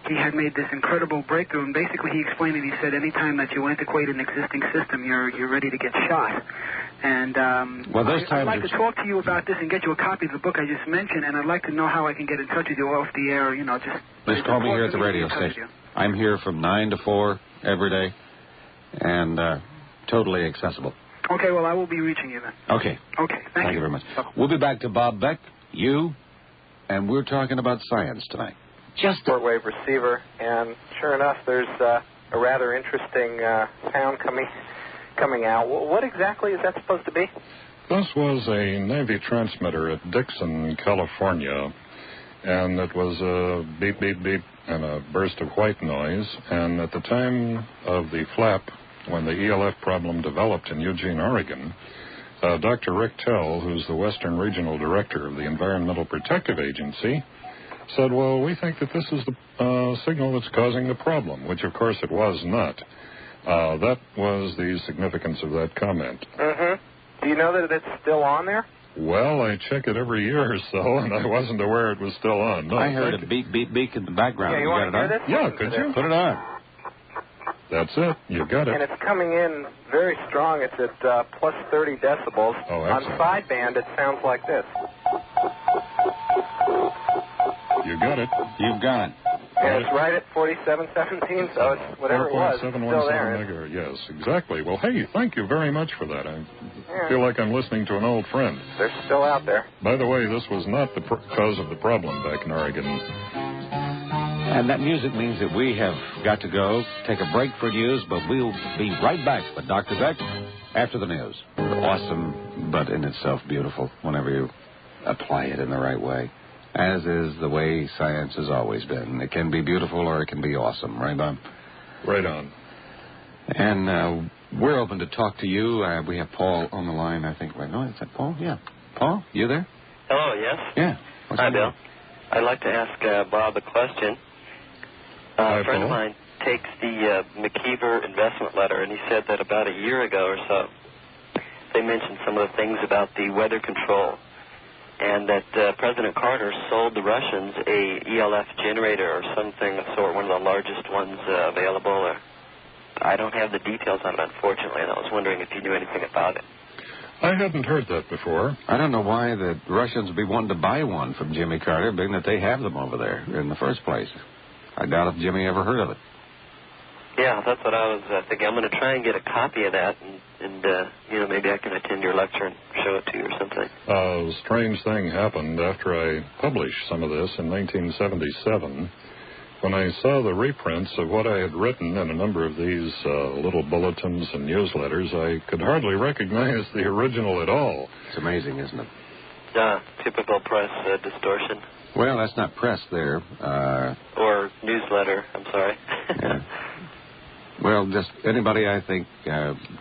he had made this incredible breakthrough. And basically, he explained it. He said, anytime that you antiquate an existing system, you're ready to get shot. And I'd like to talk to you about this and get you a copy of the book I just mentioned, and I'd like to know how I can get in touch with you off the air. Just call me here at the radio station. I'm here from 9 to 4 every day, and totally accessible. Okay, well, I will be reaching you then. Okay. Okay, thank you very much. We'll be back to Bob Beck, you, and we're talking about science tonight. Just a shortwave receiver, and sure enough, there's a rather interesting sound coming out. What exactly is that supposed to be? This was a Navy transmitter at Dixon, California, and it was a beep, beep, beep, and a burst of white noise. And at the time of the flap, when the ELF problem developed in Eugene, Oregon, Dr. Rick Tell, who's the Western Regional Director of the Environmental Protective Agency, said, well, we think that this is the signal that's causing the problem, which, of course, it was not. That was the significance of that comment. Mm-hmm. Do you know that it's still on there? Well, I check it every year or so, and I wasn't aware it was still on. No, I heard it beep, beep, beep in the background. Yeah, you want to hear this? Yeah, could you? Put it on. That's it. You got it. And it's coming in very strong. It's at plus 30 decibels. Oh, on sideband, it sounds like this. You got it. You've got it. And it's right at 4717, so it's whatever it was, it's still there. Megahertz. Yes, exactly. Well, hey, thank you very much for that. I feel like I'm listening to an old friend. They're still out there. By the way, this was not the cause of the problem back in Oregon. And that music means that we have got to go, take a break for news, but we'll be right back with Dr. Beck after the news. Awesome, but in itself beautiful whenever you apply it in the right way. As is the way science has always been. It can be beautiful or it can be awesome, right, Bob? Right on. And we're open to talk to you. We have Paul on the line, I think. Right now, is that Paul? Yeah. Paul, you there? Hello, yes. Yeah. Hi, Bill. I'd like to ask Bob a question. Hi, a friend Paul. of mine takes the McKeever investment letter, and he said that about a year ago or so, they mentioned some of the things about the weather control, and that President Carter sold the Russians a ELF generator or something of sort, one of the largest ones available. Or I don't have the details on it, unfortunately, and I was wondering if you knew anything about it. I hadn't heard that before. I don't know why the Russians would be wanting to buy one from Jimmy Carter, being that they have them over there in the first place. I doubt if Jimmy ever heard of it. Yeah, that's what I was thinking. I'm going to try and get a copy of that, and maybe I can attend your lecture and show it to you or something. A strange thing happened after I published some of this in 1977. When I saw the reprints of what I had written in a number of these little bulletins and newsletters, I could hardly recognize the original at all. It's amazing, isn't it? Typical press distortion. Well, that's not press there. Or newsletter, I'm sorry. Yeah. Well, just anybody, I think,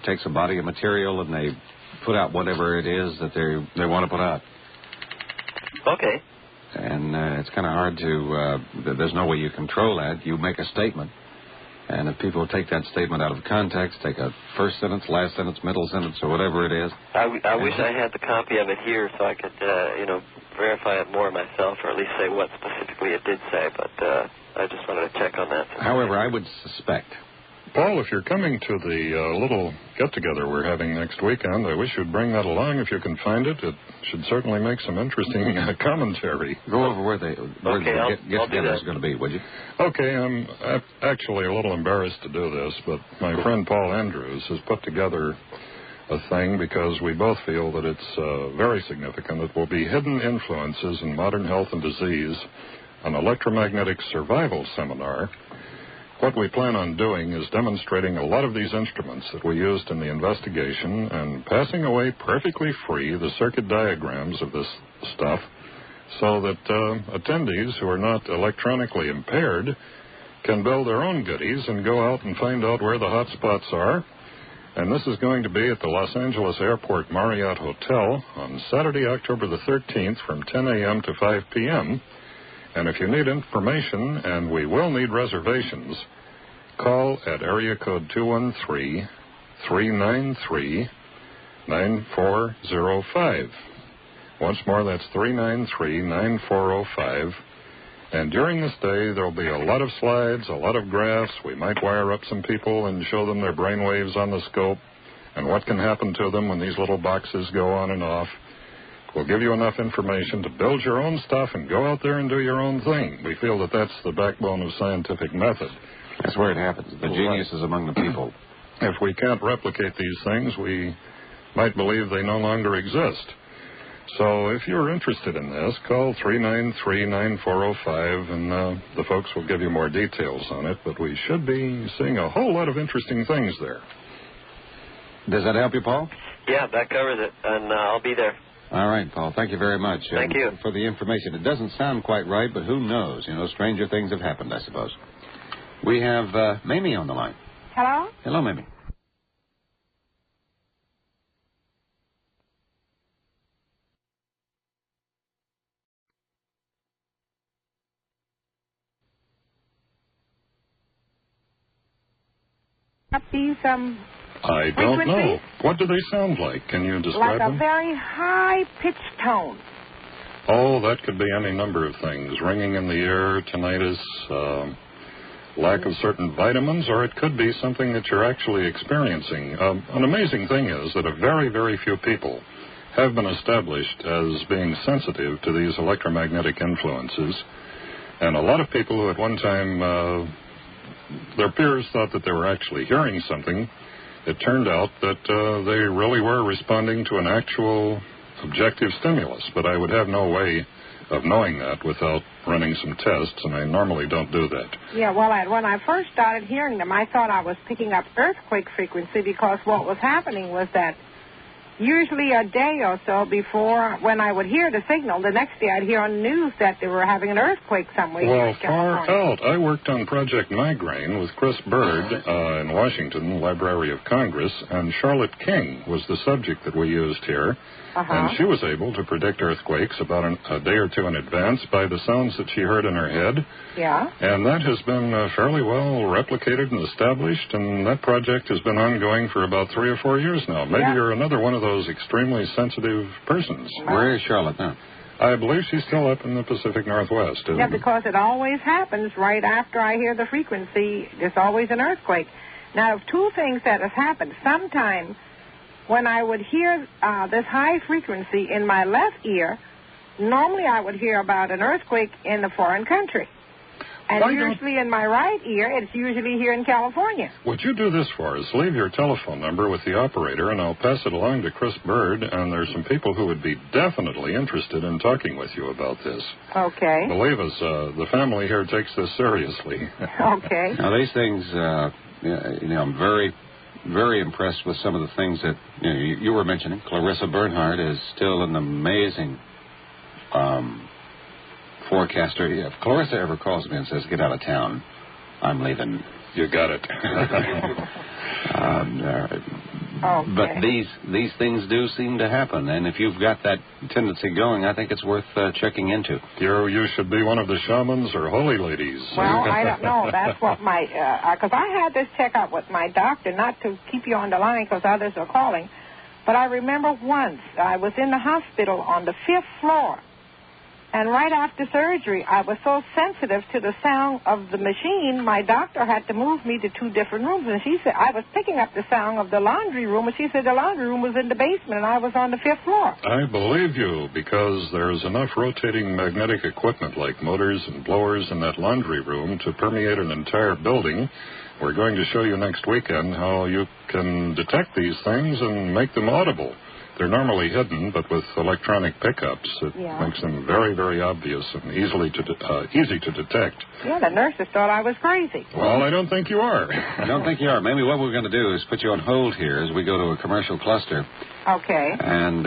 takes a body of material and they put out whatever it is that they want to put out. Okay. And it's kind of hard to, there's no way you control that. You make a statement. And if people take that statement out of context, take a first sentence, last sentence, middle sentence, or whatever it is. I wish I had the copy of it here so I could, verify it more myself, or at least say what specifically it did say. But I just wanted to check on that. However, I would suspect. Paul, if you're coming to the little get-together we're having next weekend, I wish you'd bring that along if you can find it. It should certainly make some interesting commentary. Go over where the get-together is going to be, would you? Okay, I'm actually a little embarrassed to do this, but my friend Paul Andrews has put together a thing because we both feel that it's very significant. It will be Hidden Influences in Modern Health and Disease, an electromagnetic survival seminar. what we plan on doing is demonstrating a lot of these instruments that we used in the investigation and passing away perfectly free the circuit diagrams of this stuff so that attendees who are not electronically impaired can build their own goodies and go out and find out where the hot spots are. And this is going to be at the Los Angeles Airport Marriott Hotel on Saturday, October the 13th from 10 a.m. to 5 p.m. And if you need information, and we will need reservations, call at area code 213-393-9405. Once more, that's 393-9405. And during this day, there will be a lot of slides, a lot of graphs. We might wire up some people and show them their brainwaves on the scope and what can happen to them when these little boxes go on and off. We'll give you enough information to build your own stuff and go out there and do your own thing. We feel that that's the backbone of scientific method. That's where it happens. The genius is among the people. If we can't replicate these things, we might believe they no longer exist. So if you're interested in this, call 393-9405, and the folks will give you more details on it. But we should be seeing a whole lot of interesting things there. Does that help you, Paul? Yeah, that covers it, and I'll be there. All right, Paul. Thank you very much. Thank you. For the information. It doesn't sound quite right, but who knows? You know, stranger things have happened, I suppose. We have Mamie on the line. Hello? Hello, Mamie. These, I don't know. What do they sound like? Can you describe them? Like a very high-pitched tone. Oh, that could be any number of things. Ringing in the ear, tinnitus, lack of certain vitamins, or it could be something that you're actually experiencing. An amazing thing is that a very, very few people have been established as being sensitive to these electromagnetic influences. And a lot of people who at one time, their peers thought that they were actually hearing something, it turned out that they really were responding to an actual objective stimulus. But I would have no way of knowing that without running some tests, and I normally don't do that. Yeah, well, when I first started hearing them, I thought I was picking up earthquake frequency because what was happening was that usually a day or so before, when I would hear the signal, the next day I'd hear on the news that they were having an earthquake somewhere. Well, far out. I worked on Project Migraine with Chris Bird in Washington, Library of Congress, and Charlotte King was the subject that we used here. And she was able to predict earthquakes about a day or two in advance by the sounds that she heard in her head. Yeah. And that has been fairly well replicated and established, and that project has been ongoing for about 3 or 4 years now. Maybe you're another one of those extremely sensitive persons. Where is Charlotte now? I believe she's still up in the Pacific Northwest. Yeah, because it always happens right after I hear the frequency. There's always an earthquake. Now, two things that have happened. Sometimes when I would hear this high frequency in my left ear, normally I would hear about an earthquake in a foreign country. And usually in my right ear, it's usually here in California. Would you do this for us? Leave your telephone number with the operator, and I'll pass it along to Chris Bird, and there's some people who would be definitely interested in talking with you about this. Okay. Believe us, the family here takes this seriously. Okay. Now, these things, I'm very, very impressed with some of the things that you were mentioning. Clarissa Bernhardt is still an amazing forecaster. If Clarissa ever calls me and says, "Get out of town, I'm leaving," you got it. But these things do seem to happen, and if you've got that tendency going, I think it's worth checking into. You should be one of the shamans or holy ladies. Well, I don't know. That's what my, because I had this checkup with my doctor, not to keep you on the line because others are calling, but I remember once I was in the hospital on the 5th floor, and right after surgery, I was so sensitive to the sound of the machine, my doctor had to move me to 2 different rooms. And she said, I was picking up the sound of the laundry room, and she said the laundry room was in the basement, and I was on the 5th floor. I believe you, because there's enough rotating magnetic equipment like motors and blowers in that laundry room to permeate an entire building. We're going to show you next weekend how you can detect these things and make them audible. They're normally hidden, but with electronic pickups, it makes them very, very obvious and easy to detect. Yeah, the nurses thought I was crazy. Well, I don't think you are. I don't think you are. Maybe what we're going to do is put you on hold here as we go to a commercial cluster. Okay. And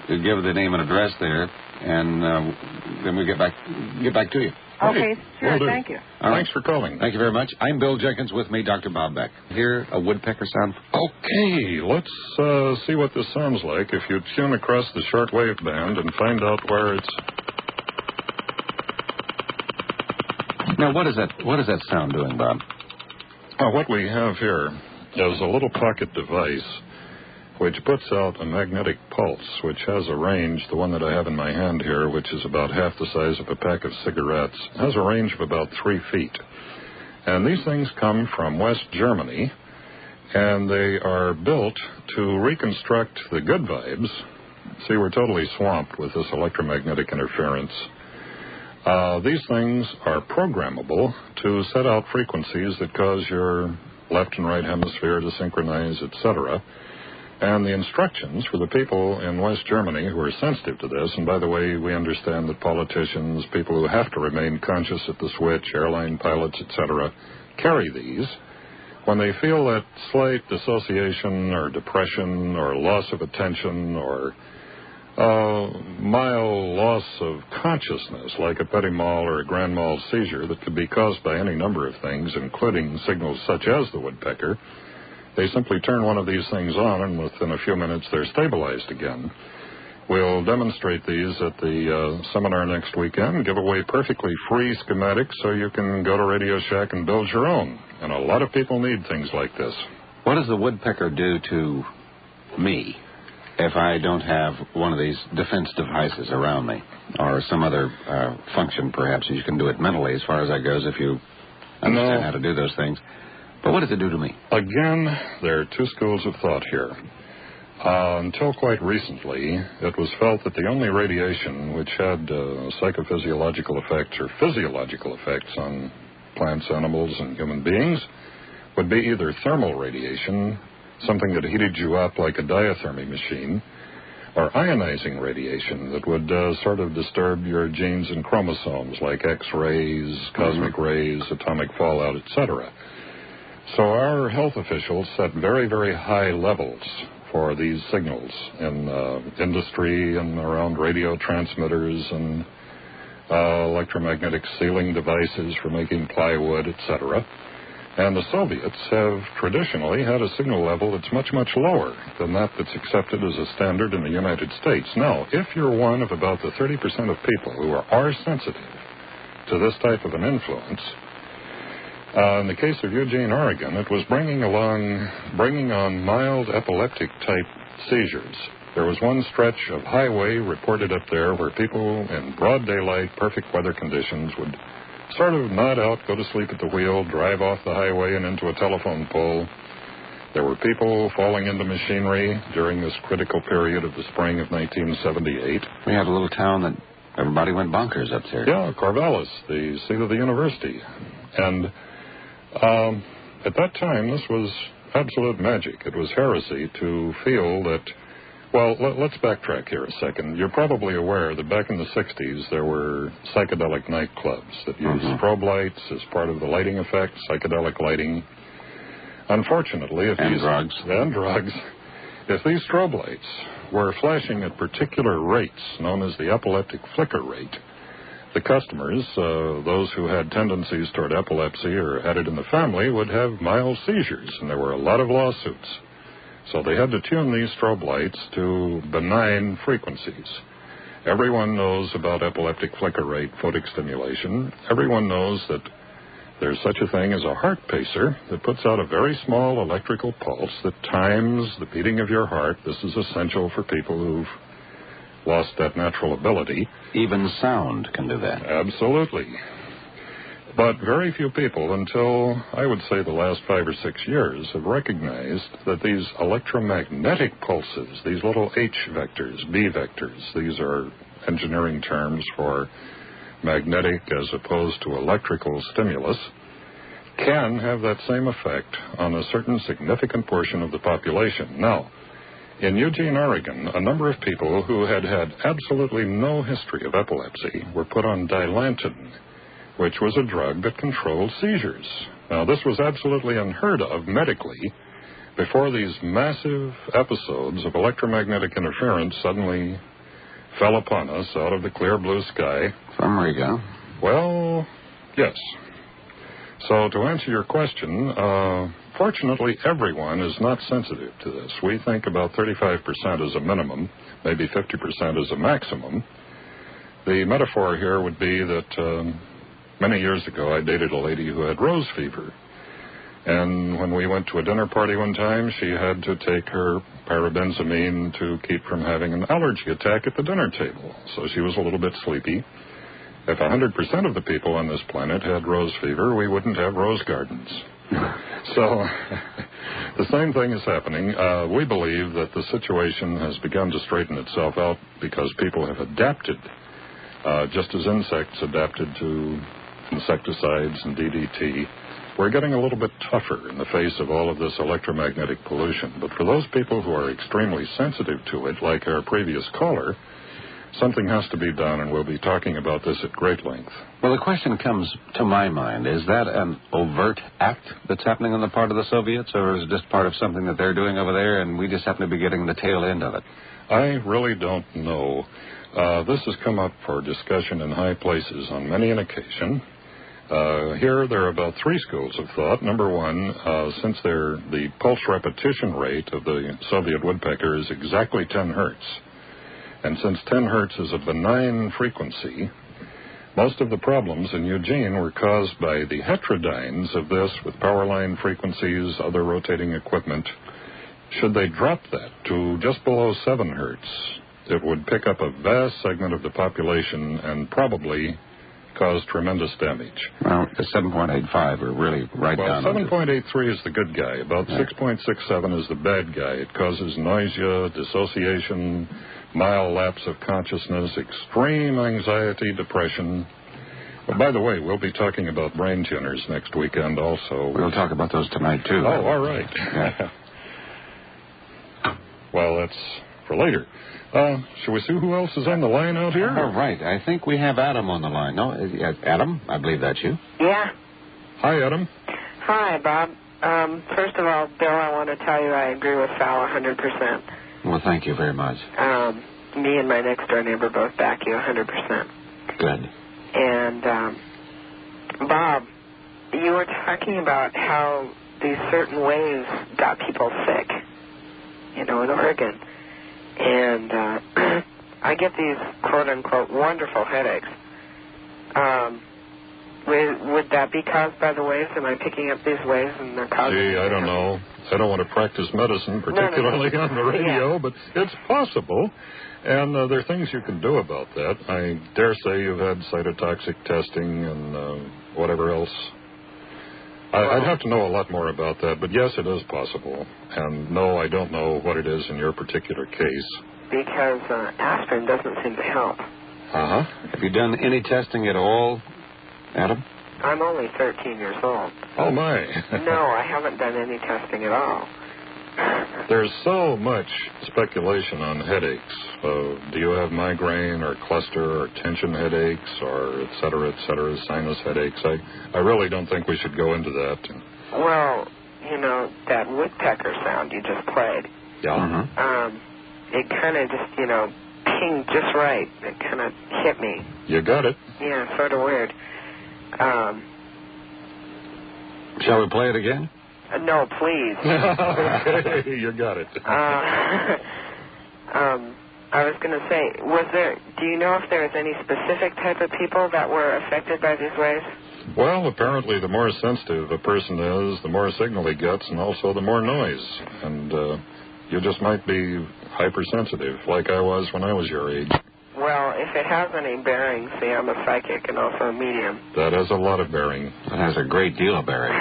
give the name and address there, and then we get back to you. Okay, sure, Will do. thank you. Thanks for calling. Thank you very much. I'm Bill Jenkins. With me, Dr. Bob Beck. Hear a woodpecker sound? Okay, let's see what this sounds like if you tune across the shortwave band and find out where it's... Now, what is that sound doing, Bob? What we have here is a little pocket device which puts out a magnetic pulse, which has a range, the one that I have in my hand here, which is about half the size of a pack of cigarettes, has a range of about 3 feet. And these things come from West Germany, and they are built to reconstruct the good vibes. See, we're totally swamped with this electromagnetic interference. These things are programmable to set out frequencies that cause your left and right hemisphere to synchronize, etc. And the instructions for the people in West Germany who are sensitive to this, and by the way, we understand that politicians, people who have to remain conscious at the switch, airline pilots, etc., carry these. When they feel that slight dissociation or depression or loss of attention or mild loss of consciousness, like a petit mal or a grand mal seizure that could be caused by any number of things, including signals such as the woodpecker, they simply turn one of these things on, and within a few minutes they're stabilized again. We'll demonstrate these at the seminar next weekend, give away perfectly free schematics so you can go to Radio Shack and build your own. And a lot of people need things like this. What does the woodpecker do to me if I don't have one of these defense devices around me, or some other function, perhaps? You can do it mentally as far as that goes if you understand how to do those things. But what does it do to me? Again, there are two schools of thought here. Until quite recently, it was felt that the only radiation which had psychophysiological effects or physiological effects on plants, animals, and human beings would be either thermal radiation, something that heated you up like a diathermy machine, or ionizing radiation that would sort of disturb your genes and chromosomes, like X-rays, cosmic rays, atomic fallout, etc. So our health officials set very, very high levels for these signals in industry and around radio transmitters and electromagnetic sealing devices for making plywood, etc. And the Soviets have traditionally had a signal level that's much, much lower than that's accepted as a standard in the United States. Now, if you're one of about the 30% of people who are sensitive to this type of an influence, in the case of Eugene, Oregon, it was bringing on mild epileptic-type seizures. There was one stretch of highway reported up there where people in broad daylight, perfect weather conditions would sort of nod out, go to sleep at the wheel, drive off the highway and into a telephone pole. There were people falling into machinery during this critical period of the spring of 1978. We had a little town that everybody went bonkers up there. Yeah, Corvallis, the seat of the university. And at that time, this was absolute magic. It was heresy to feel that, well, let's backtrack here a second. You're probably aware that back in the 60s, there were psychedelic nightclubs that used strobe lights as part of the lighting effect, psychedelic lighting. Unfortunately, if these strobe lights were flashing at particular rates, known as the epileptic flicker rate, the customers, those who had tendencies toward epilepsy or had it in the family, would have mild seizures, and there were a lot of lawsuits. So they had to tune these strobe lights to benign frequencies. Everyone knows about epileptic flicker rate photic stimulation. Everyone knows that there's such a thing as a heart pacer that puts out a very small electrical pulse that times the beating of your heart. This is essential for people who've lost that natural ability. Even sound can do that. Absolutely. But very few people, until I would say the last 5 or 6 years, have recognized that these electromagnetic pulses, these little H vectors, B vectors, these are engineering terms for magnetic as opposed to electrical stimulus, can have that same effect on a certain significant portion of the population. Now, In Eugene, Oregon, a number of people who had had absolutely no history of epilepsy were put on Dilantin, which was a drug that controlled seizures. Now, this was absolutely unheard of medically before these massive episodes of electromagnetic interference suddenly fell upon us out of the clear blue sky. From Riga. Well, yes. So to answer your question, fortunately everyone is not sensitive to this. We think about 35% is a minimum, maybe 50% is a maximum. The metaphor here would be that many years ago I dated a lady who had rose fever. And when we went to a dinner party one time, she had to take her parabenzamine to keep from having an allergy attack at the dinner table. So she was a little bit sleepy. If 100% of the people on this planet had rose fever, we wouldn't have rose gardens. So the same thing is happening. We believe that the situation has begun to straighten itself out because people have adapted, just as insects adapted to insecticides and DDT. We're getting a little bit tougher in the face of all of this electromagnetic pollution. But for those people who are extremely sensitive to it, like our previous caller, something has to be done, and we'll be talking about this at great length. Well, the question comes to my mind, is that an overt act that's happening on the part of the Soviets, or is it just part of something that they're doing over there, and we just happen to be getting the tail end of it? I really don't know. This has come up for discussion in high places on many an occasion. Here, there are about three schools of thought. Number one, since the pulse repetition rate of the Soviet woodpecker is exactly 10 hertz, and since 10 hertz is a benign frequency, most of the problems in Eugene were caused by the heterodynes of this with power line frequencies, other rotating equipment. Should they drop that to just below 7 hertz, it would pick up a vast segment of the population and probably cause tremendous damage. Well, the 7.85 are really right down. Well, 7.83 is the good guy. About 6.67 is the bad guy. It causes nausea, dissociation, mild lapse of consciousness, extreme anxiety, depression. Well, by the way, we'll be talking about brain tuners next weekend also. We'll talk about those tonight, too. Oh, all right. Yeah. Well, that's for later. Shall we see who else is on the line out here? All right. I think we have Adam on the line. No, Adam? I believe that's you. Yeah. Hi, Adam. Hi, Bob. First of all, Bill, I want to tell you I agree with Sal 100%. Well, thank you very much. Me and my next-door neighbor both back you 100%. Good. And, Bob, you were talking about how these certain waves got people sick, in Oregon. And I get these quote-unquote wonderful headaches. Would that be caused by the waves? Am I picking up these waves and they're causing... Gee, I don't know. I don't want to practice medicine, particularly on the radio, but it's possible. And there are things you can do about that. I dare say you've had cytotoxic testing and whatever else. I'd have to know a lot more about that, but yes, it is possible. And no, I don't know what it is in your particular case. Because aspirin doesn't seem to help. Uh-huh. Have you done any testing at all, Adam? I'm only 13 years old. Oh, my. No, I haven't done any testing at all. There's so much speculation on headaches. Do you have migraine or cluster or tension headaches or et cetera, sinus headaches? I really don't think we should go into that. Well, that woodpecker sound you just played. Yeah. It kind of just, pinged just right. It kind of hit me. You got it. Yeah, sort of weird. Shall we play it again? No, please. Okay, you got it. I was going to say, do you know if there was any specific type of people that were affected by these waves? Well, apparently the more sensitive a person is, the more signal he gets, and also the more noise. And you just might be hypersensitive, like I was when I was your age. Well, if it has any bearing, see, I'm a psychic and also a medium. That has a lot of bearing. That has a great deal of bearing.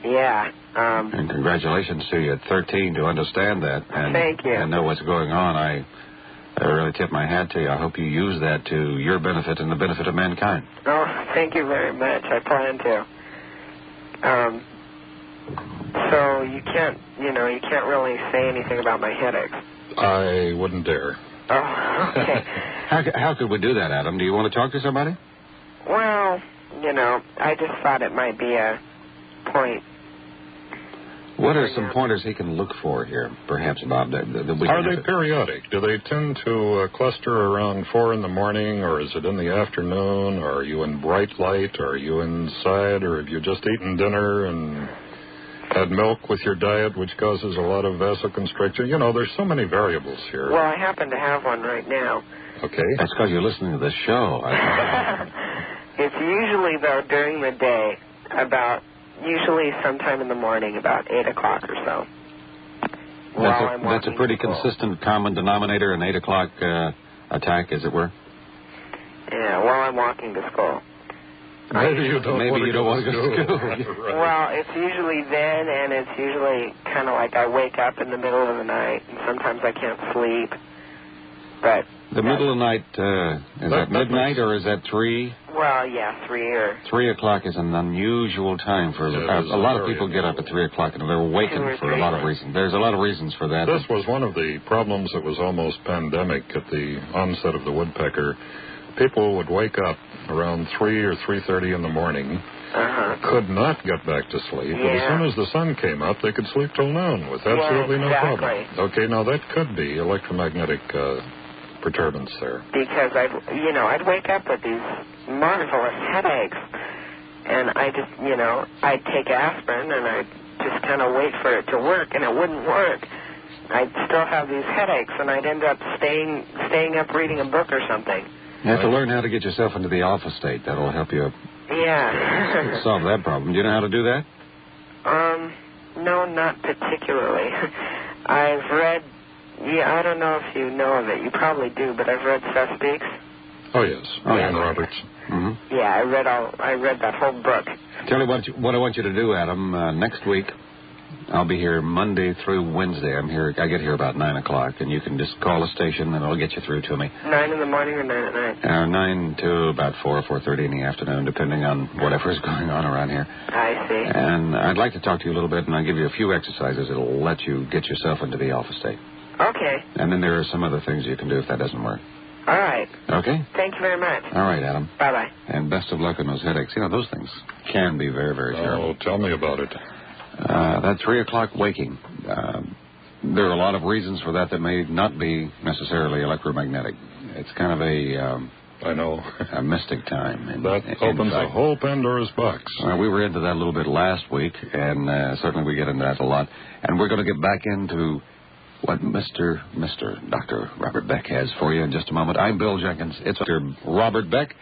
Yeah. And congratulations to you at 13 to understand that. And, thank you. And know what's going on. I really tip my hat to you. I hope you use that to your benefit and the benefit of mankind. Oh, thank you very much. I plan to. So you can't really say anything about my headaches. I wouldn't dare. Oh, okay. How could we do that, Adam? Do you want to talk to somebody? Well, I just thought it might be a point. What are some pointers he can look for here, perhaps, Bob? Are they periodic? Do they tend to cluster around 4 in the morning, or is it in the afternoon, or are you in bright light, or are you inside, or have you just eaten dinner and had milk with your diet, which causes a lot of vasoconstriction? There's so many variables here. Well, I happen to have one right now. Okay. That's because you're listening to this show. It's usually, though, during the day, usually sometime in the morning, about 8 o'clock or so. That's a pretty consistent common denominator, an 8 o'clock attack, as it were? Yeah, while I'm walking to school. Maybe you don't want to go to school. Right. Well, it's usually then, and it's usually kind of like I wake up in the middle of the night, and sometimes I can't sleep. But the middle of the night, is that midnight or is that 3? Well, yeah, 3 or... 3 o'clock is an unusual time for... a lot of people get up at 3 o'clock, and they're awakened for a lot of reasons. There's a lot of reasons for that. This was one of the problems that was almost pandemic at the onset of the woodpecker. People would wake up around 3 or 3:30 in the morning, could not get back to sleep, but as soon as the sun came up, they could sleep till noon with absolutely no problem. Okay, now that could be electromagnetic perturbance there. Because I'd wake up with these marvelous headaches, and I just, I'd take aspirin, and I'd just kind of wait for it to work, and it wouldn't work. I'd still have these headaches, and I'd end up staying up reading a book or something. You have to learn how to get yourself into the alpha state. That'll help you solve that problem. Do you know how to do that? No, not particularly. I've read, I don't know if you know of it. You probably do, but I've read Seth Speaks. Oh, yes. Ian Roberts. Mm-hmm. Yeah, I read that whole book. Tell me what I want you to do, Adam. Next week, I'll be here Monday through Wednesday. I get here about 9 o'clock, and you can just call the station, and I'll get you through to me. 9 in the morning or 9 at night? 9 to about 4:30 in the afternoon, depending on whatever's going on around here. I see. And I'd like to talk to you a little bit, and I'll give you a few exercises that'll let you get yourself into the alpha state. Okay. And then there are some other things you can do if that doesn't work. All right. Okay? Thank you very much. All right, Adam. Bye-bye. And best of luck on those headaches. Those things can be very, very terrible. Oh, tell me about it. That 3 o'clock waking, there are a lot of reasons for that may not be necessarily electromagnetic. It's kind of a mystic time. That opens a whole Pandora's box. We were into that a little bit last week, and certainly we get into that a lot. And we're going to get back into what Mr. Dr. Robert Beck has for you in just a moment. I'm Bill Jenkins. It's Dr. Robert Beck.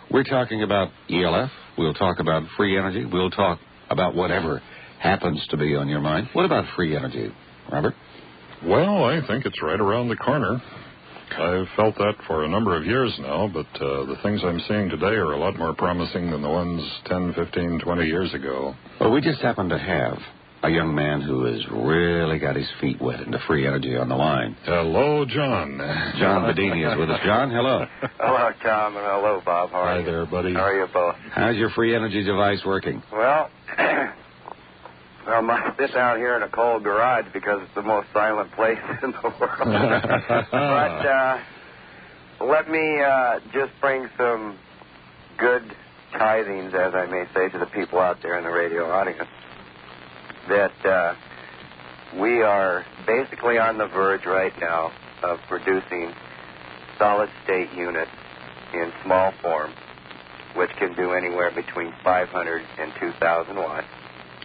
We're talking about ELF. We'll talk about free energy. We'll talk about whatever happens to be on your mind. What about free energy, Robert? Well, I think it's right around the corner. I've felt that for a number of years now, but the things I'm seeing today are a lot more promising than the ones 10, 15, 20 years ago. Well, we just happen to have a young man who has really got his feet wet into free energy on the line. Hello, John. John Bedini is with us. John, hello. Hello, Tom, and hello, Bob. How are you? Hi there, buddy. How are you both? How's your free energy device working? Well, I sit out here in a cold garage because it's the most silent place in the world. But let me just bring some good tidings, as I may say, to the people out there in the radio audience, that we are basically on the verge right now of producing solid-state units in small form, which can do anywhere between 500 and 2,000 watts.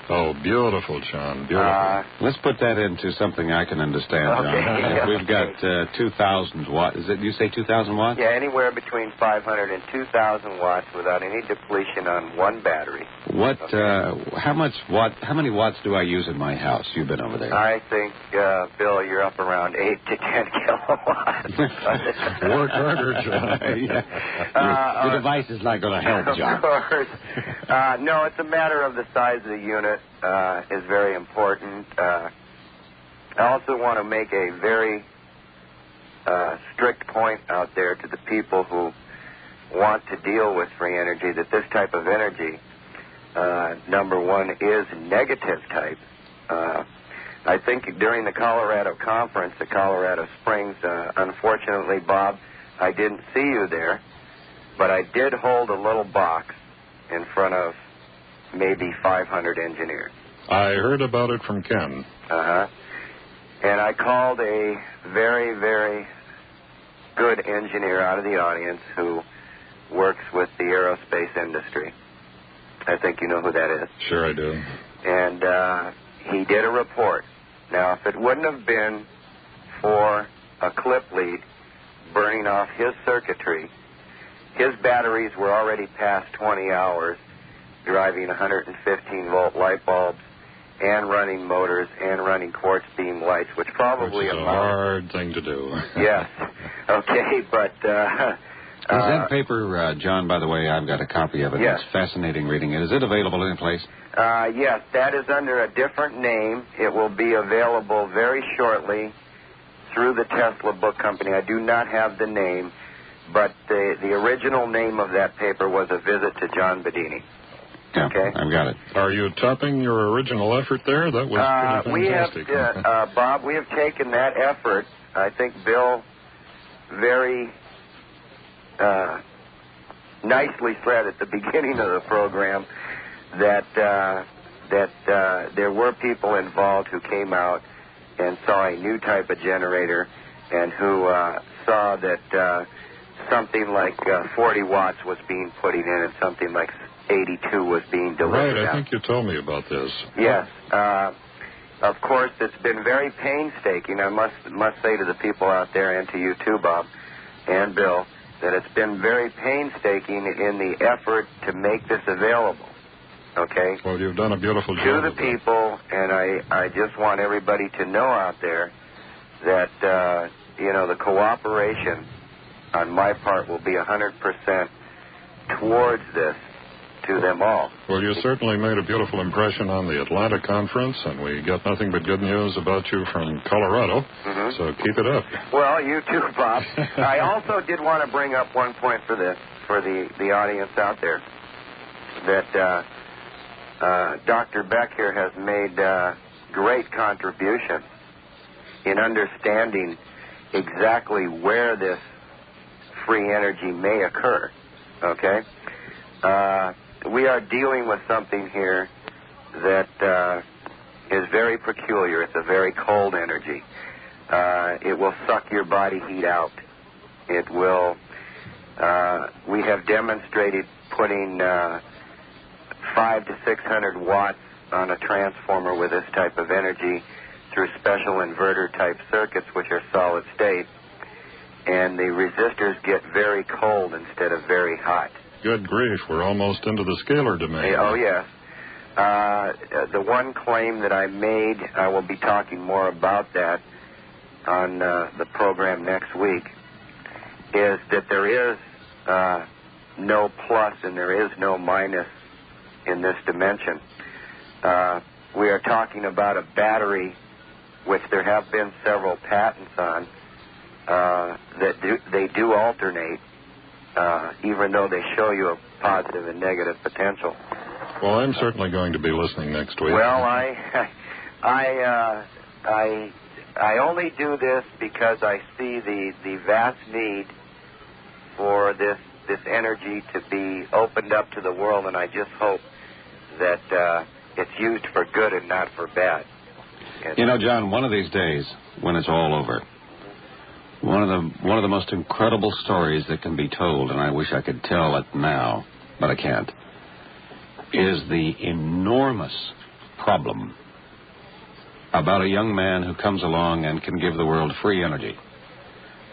Oh, beautiful, John. Beautiful. Let's put that into something I can understand, John. Okay. We've got 2,000 watts. You say 2,000 watts? Yeah, anywhere between 500 and 2,000 watts without any depletion on one battery. How many watts do I use in my house? You've been over there. I think, Bill, you're up around 8 to 10 kilowatts. Work harder, John. Your device is not going to help, John. Of course. No, it's a matter of the size of the unit. Is very important. I also want to make a very strict point out there to the people who want to deal with free energy, that this type of energy, number one, is negative type. I think during the Colorado conference at Colorado Springs, unfortunately, Bob, I didn't see you there, but I did hold a little box in front of maybe 500 engineers. I heard about it from Ken. Uh-huh. And I called a very, very good engineer out of the audience who works with the aerospace industry. I think you know who that is. Sure I do. And he did a report. Now, if it wouldn't have been for a clip lead burning off his circuitry, his batteries were already past 20 hours, driving 115-volt light bulbs and running motors and running quartz beam lights, which probably is a hard thing to do. Yes. Okay, but... is that paper, John, by the way, I've got a copy of it. Yes. It's fascinating reading it. Is it available any place? Yes, that is under a different name. It will be available very shortly through the Tesla Book Company. I do not have the name, but the original name of that paper was A Visit to John Bedini. Yeah, okay? I've got it. Are you topping your original effort there? That was pretty fantastic. We have, Bob, we have taken that effort. I think Bill very nicely said at the beginning of the program that there were people involved who came out and saw a new type of generator and who saw that something like 40 watts was being put in and something like 82 was being delivered Right, I out. think you told me about this. Yes. Of course, it's been very painstaking. I must say to the people out there and to you too, Bob and Bill, that it's been very painstaking in the effort to make this available. Okay? Well, you've done a beautiful job. To the people, and I just want everybody to know out there that, the cooperation on my part will be 100% towards this to them all. Well, you certainly made a beautiful impression on the Atlanta conference, and we got nothing but good news about you from Colorado, so keep it up. Well, you too, Bob. I also did want to bring up one point for the audience out there, that Dr. Beck here has made great contribution in understanding exactly where this free energy may occur, okay? We are dealing with something here that is very peculiar. It's a very cold energy. It will suck your body heat out. It will... we have demonstrated putting 500 to 600 watts on a transformer with this type of energy through special inverter-type circuits, which are solid state, and the resistors get very cold instead of very hot. Good grief, we're almost into the scalar domain. Oh, yes. The one claim that I made, I will be talking more about that on the program next week, is that there is no plus and there is no minus in this dimension. We are talking about a battery which there have been several patents on that they do alternate, even though they show you a positive and negative potential. Well, I'm certainly going to be listening next week. Well, I only do this because I see the vast need for this energy to be opened up to the world, and I just hope that it's used for good and not for bad. And John, one of these days, when it's all over, one of the most incredible stories that can be told, and I wish I could tell it now, but I can't, is the enormous problem about a young man who comes along and can give the world free energy.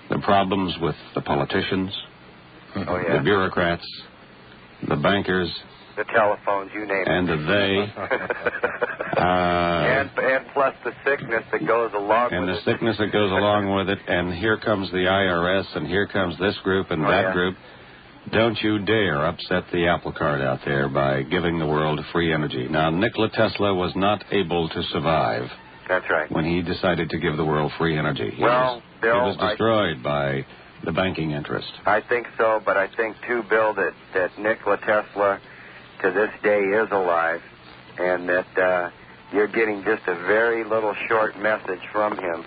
The problems with the politicians, the bureaucrats, the bankers, the telephones, you name it. And the they. And plus the sickness that goes along with it. And the sickness that goes along with it. And here comes the IRS, and here comes this group and that group. Don't you dare upset the apple cart out there by giving the world free energy. Now, Nikola Tesla was not able to survive. That's right. When he decided to give the world free energy. He Bill, was destroyed by the banking interest. I think so, but I think, too, Bill, that Nikola Tesla to this day is alive, and that you're getting just a very little short message from him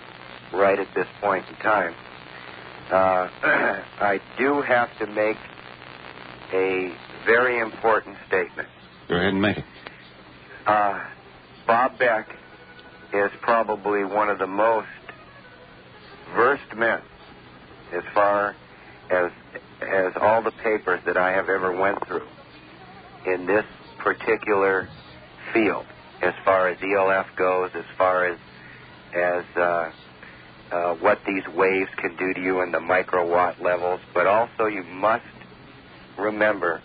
right at this point in time. I do have to make a very important statement. Go ahead and make it. Bob Beck is probably one of the most versed men as far as all the papers that I have ever went through in this particular field, as far as ELF goes, as far as what these waves can do to you in the microwatt levels. But also you must remember,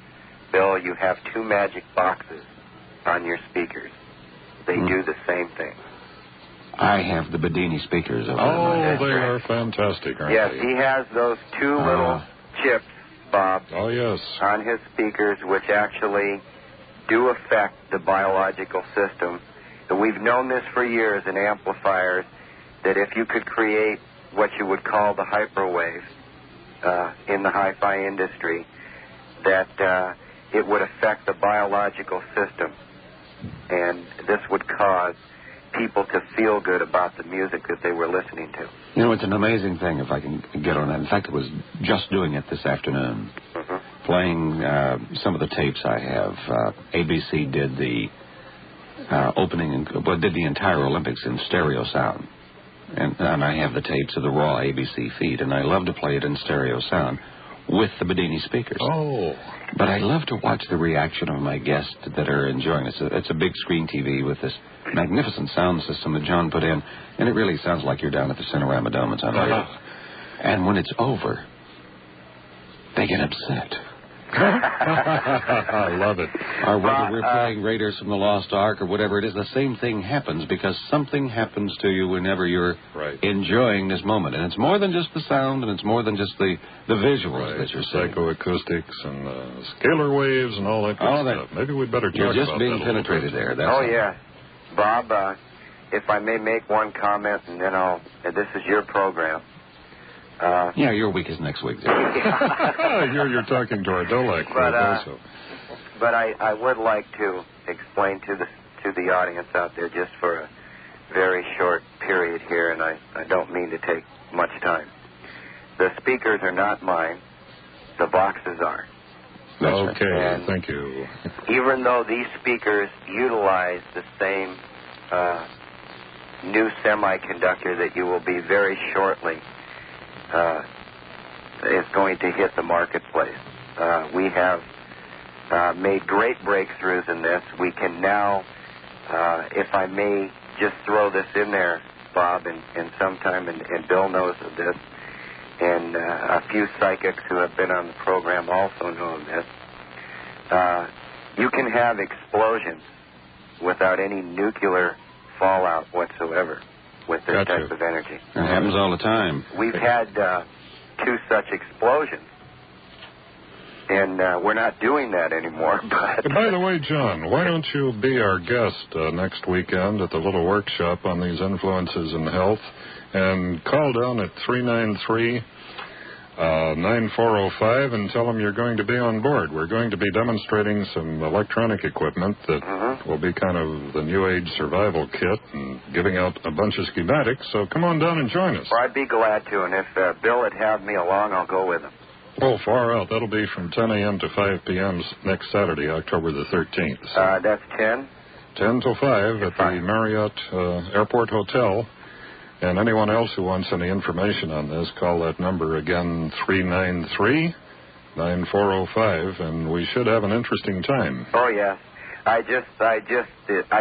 Bill, you have two magic boxes on your speakers. They do the same thing. I have the Bedini speakers over Oh, they are fantastic, aren't yes, they? Yes, he has those two little chips, Bob, Oh, yes. on his speakers, which actually do affect the biological system. And we've known this for years in amplifiers, that if you could create what you would call the hyperwave in the hi-fi industry, that it would affect the biological system. And this would cause people to feel good about the music that they were listening to. You know, it's an amazing thing, if I can get on that. In fact, I was just doing it this afternoon, playing some of the tapes I have. ABC did the opening, did the entire Olympics in stereo sound. And I have the tapes of the raw ABC feed, and I love to play it in stereo sound with the Bedini speakers. Oh. But I love to watch the reaction of my guests that are enjoying it. It's a big screen TV with this magnificent sound system that John put in, and it really sounds like you're down at the Cinerama Dome. It's unreal. And when it's over, they get upset. I love it. Or whether we're playing Raiders from the Lost Ark or whatever it is, the same thing happens because something happens to you whenever you're enjoying this moment. And it's more than just the sound, and it's more than just the visuals that you're seeing. Psychoacoustics and scalar waves and all that good stuff. Maybe we'd better talk about that. You're just being penetrated there. That's yeah. Bob, if I may make one comment, and then this is your program. Yeah, your week is next week. You're talking to our Dolak also. But I would like to explain to the audience out there just for a very short period here, and I don't mean to take much time. The speakers are not mine. The boxes are. Okay, thank you. Even though these speakers utilize the same new semiconductor that you will be very shortly is going to hit the marketplace. We have made great breakthroughs in this. We can now, if I may just throw this in there, Bob, and sometime, and Bill knows of this, and a few psychics who have been on the program also know of this. You can have explosions without any nuclear fallout whatsoever with this type of energy. It happens all the time. We've had two such explosions, and we're not doing that anymore. But by the way, John, why don't you be our guest next weekend at the little workshop on these influences in health, and call down at 393-9405 and tell them you're going to be on board. We're going to be demonstrating some electronic equipment that will be kind of the new age survival kit and giving out a bunch of schematics. So come on down and join us. Well, I'd be glad to, and if Bill would have me along, I'll go with him. Oh, far out. That'll be from 10 a.m. to 5 p.m. next Saturday, October the 13th. So that's 10? 10 till 5 at the Marriott Airport Hotel. And anyone else who wants any information on this, call that number again, 393-9405, and we should have an interesting time. Oh, yeah. I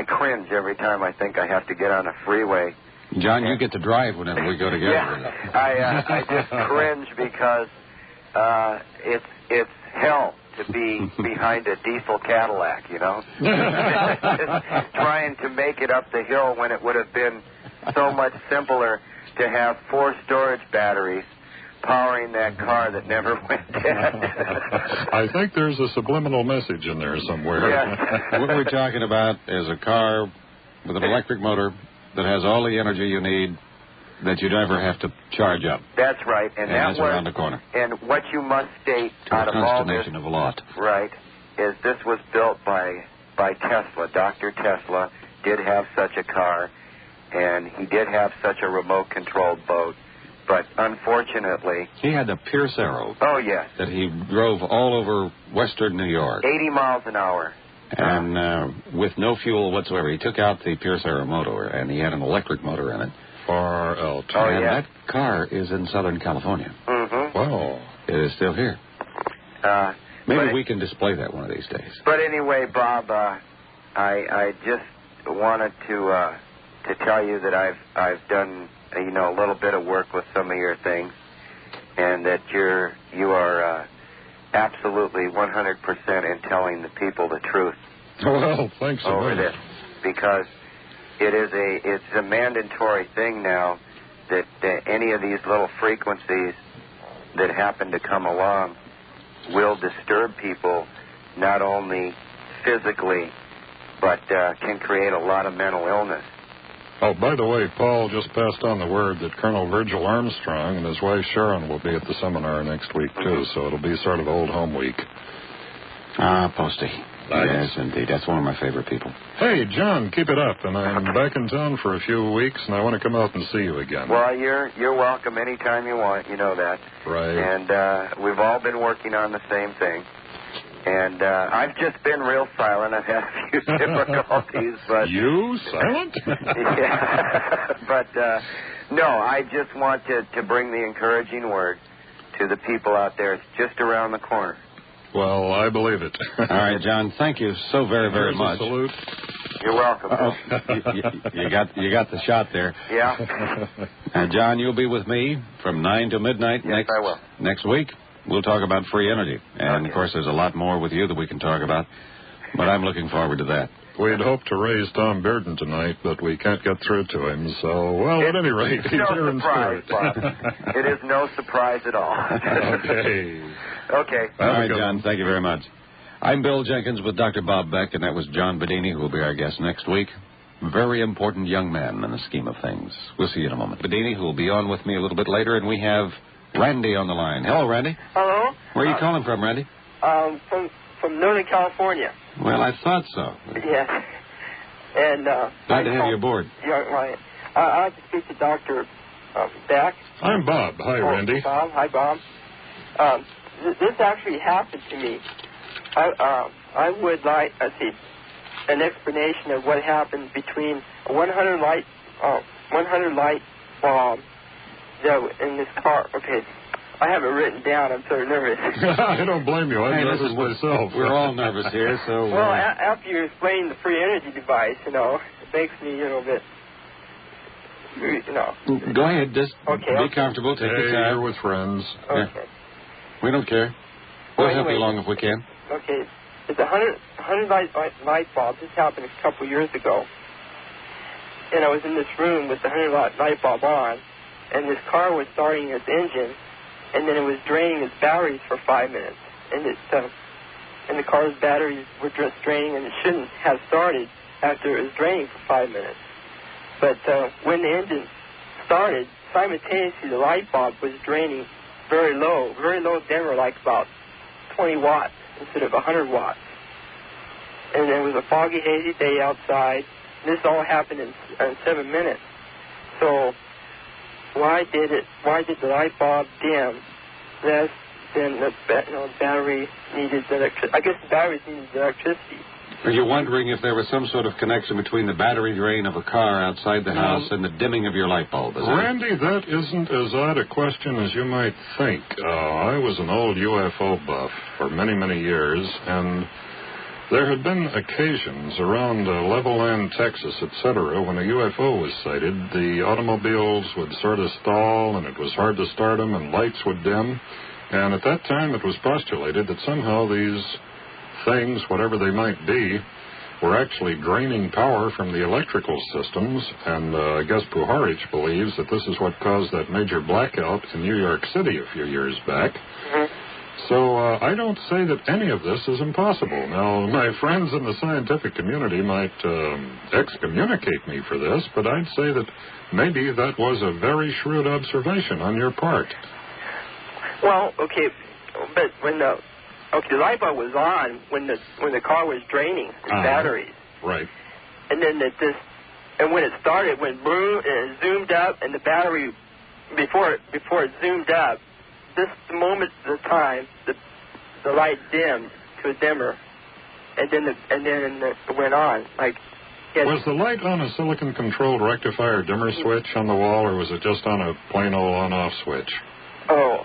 cringe every time I think I have to get on a freeway. John, you get to drive whenever we go together. Yeah, I just cringe because it's hell to be behind a diesel Cadillac, you know? Trying to make it up the hill when it would have been so much simpler to have 4 storage batteries powering that car that never went dead. I think there's a subliminal message in there somewhere. Yeah. What we're talking about is a car with an electric motor that has all the energy you need that you never have to charge up. That's right. And that's around the corner. And what you must state out of all this, of a lot. Right, is this was built by Tesla. Dr. Tesla did have such a car, and he did have such a remote-controlled boat. But unfortunately... He had a Pierce Arrow. Oh, yes. That he drove all over western New York. 80 miles an hour. And with no fuel whatsoever. He took out the Pierce Arrow motor, and he had an electric motor in it. Far out. Oh, and yeah. that car is in Southern California. Mm-hmm. Wow. It is still here. Maybe we can display that one of these days. But anyway, Bob, I just wanted to tell you that I've done a little bit of work with some of your things, and that you are absolutely 100% in telling the people the truth. Well, thanks a over minute. this, because it's a mandatory thing now that any of these little frequencies that happen to come along will disturb people, not only physically, but can create a lot of mental illness. Oh, by the way, Paul just passed on the word that Colonel Virgil Armstrong and his wife Sharon will be at the seminar next week, too, so it'll be sort of old home week. Posty. Nice. Yes, indeed. That's one of my favorite people. Hey, John, keep it up, and I'm back in town for a few weeks, and I want to come out and see you again. Well, you're welcome anytime you want, you know that. Right. And we've all been working on the same thing. And I've just been real silent. I've had a few difficulties, but... You? Silent? Yeah. But, no, I just want to bring the encouraging word to the people out there. It's just around the corner. Well, I believe it. All right, John, thank you so very, very Here's much. A salute. You're welcome. you got the shot there. Yeah. John, you'll be with me from 9 to midnight I will. next week. We'll talk about free energy. And, of course, there's a lot more with you that we can talk about. But I'm looking forward to that. We'd hoped to raise Tom Bearden tonight, but we can't get through to him. So, well, at any rate, he's here in surprise, spirit. Bob. It is no surprise at all. Okay. Okay. All right, John, thank you very much. I'm Bill Jenkins with Dr. Bob Beck, and that was John Bedini, who will be our guest next week. Very important young man in the scheme of things. We'll see you in a moment. Bedini, who will be on with me a little bit later, and we have Randy on the line. Hello, Randy. Hello. Where are you calling from, Randy? From Northern California. Well, I thought so. Yes. And glad to have you aboard. Yeah, right. I'd like to speak to Dr. Beck. I'm Bob. Hi, Randy. Bob. Hi, Bob. This actually happened to me. I would like, an explanation of what happened between a 100 light bulb that in this car. Okay, I have it written down. I'm sort of nervous. I don't blame you. I'm nervous myself. We're all nervous here, so... Well, after you explain the free energy device, it makes me a little bit, Go ahead. Just be comfortable. Take your time. You're with friends. Okay. Yeah. We don't care. We'll help you along if we can. Okay. It's a 100 light bulb. This happened a couple years ago. And I was in this room with the 100 light bulb on, and this car was starting its engine, and then it was draining its batteries for 5 minutes. And the car's batteries were just draining, and it shouldn't have started after it was draining for 5 minutes. But when the engine started, simultaneously the light bulb was draining very low dimmer, like about 20 watts instead of 100 watts. And it was a foggy, hazy day outside. This all happened in 7 minutes. So why did the light bulb dim less than the battery needed electricity? I guess the batteries needed electricity. Are you wondering if there was some sort of connection between the battery drain of a car outside the house and the dimming of your light bulb? Randy, that isn't as odd a question as you might think. I was an old UFO buff for many, many years, and there had been occasions around Levelland, Texas, etc., when a UFO was sighted, the automobiles would sort of stall, and it was hard to start them, and lights would dim. And at that time, it was postulated that somehow these things, whatever they might be, were actually draining power from the electrical systems, and I guess Puharich believes that this is what caused that major blackout in New York City a few years back. Mm-hmm. So I don't say that any of this is impossible. Now, my friends in the scientific community might excommunicate me for this, but I'd say that maybe that was a very shrewd observation on your part. Well, okay, but when the light bulb was on when the car was draining its batteries. Right. and then and when it started, it went boom, and it zoomed up, and the battery, before it zoomed up, the moment of the time, the light dimmed to a dimmer, and then it went on. Was the light on a silicon-controlled rectifier dimmer switch on the wall, or was it just on a plain old on-off switch? Oh,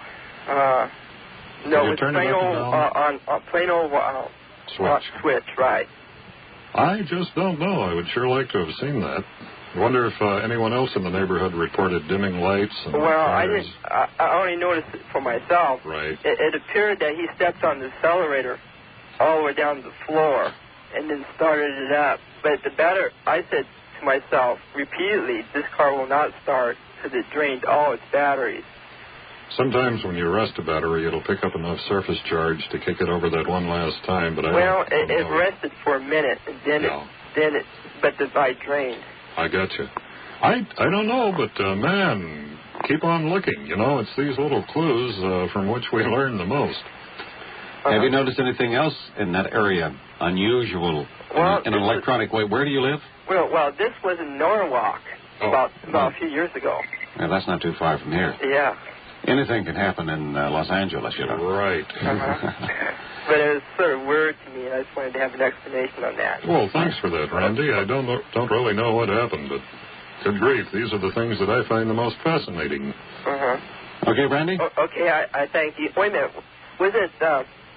no, it was plain old switch, right. I just don't know. I would sure like to have seen that. I wonder if anyone else in the neighborhood reported dimming lights. And I didn't. I only noticed it for myself. Right. It appeared that he stepped on the accelerator all the way down to the floor and then started it up. But I said to myself repeatedly, this car will not start because it drained all its batteries. Sometimes when you rest a battery, it'll pick up enough surface charge to kick it over that one last time. But it rested for a minute, and but the light drained. I got you. I don't know, but man, keep on looking. You know, it's these little clues from which we learn the most. Have you noticed anything else in that area unusual in an electronic way? Where do you live? Well, this was in Norwalk about a few years ago. Yeah, that's not too far from here. Yeah. Anything can happen in Los Angeles, you know. Right. But it was sort of weird to me, and I just wanted to have an explanation on that. Well, thanks for that, Randy. I don't really know what happened, but good grief, these are the things that I find the most fascinating. Okay, Randy? Okay, I thank you. Wait a minute. Was it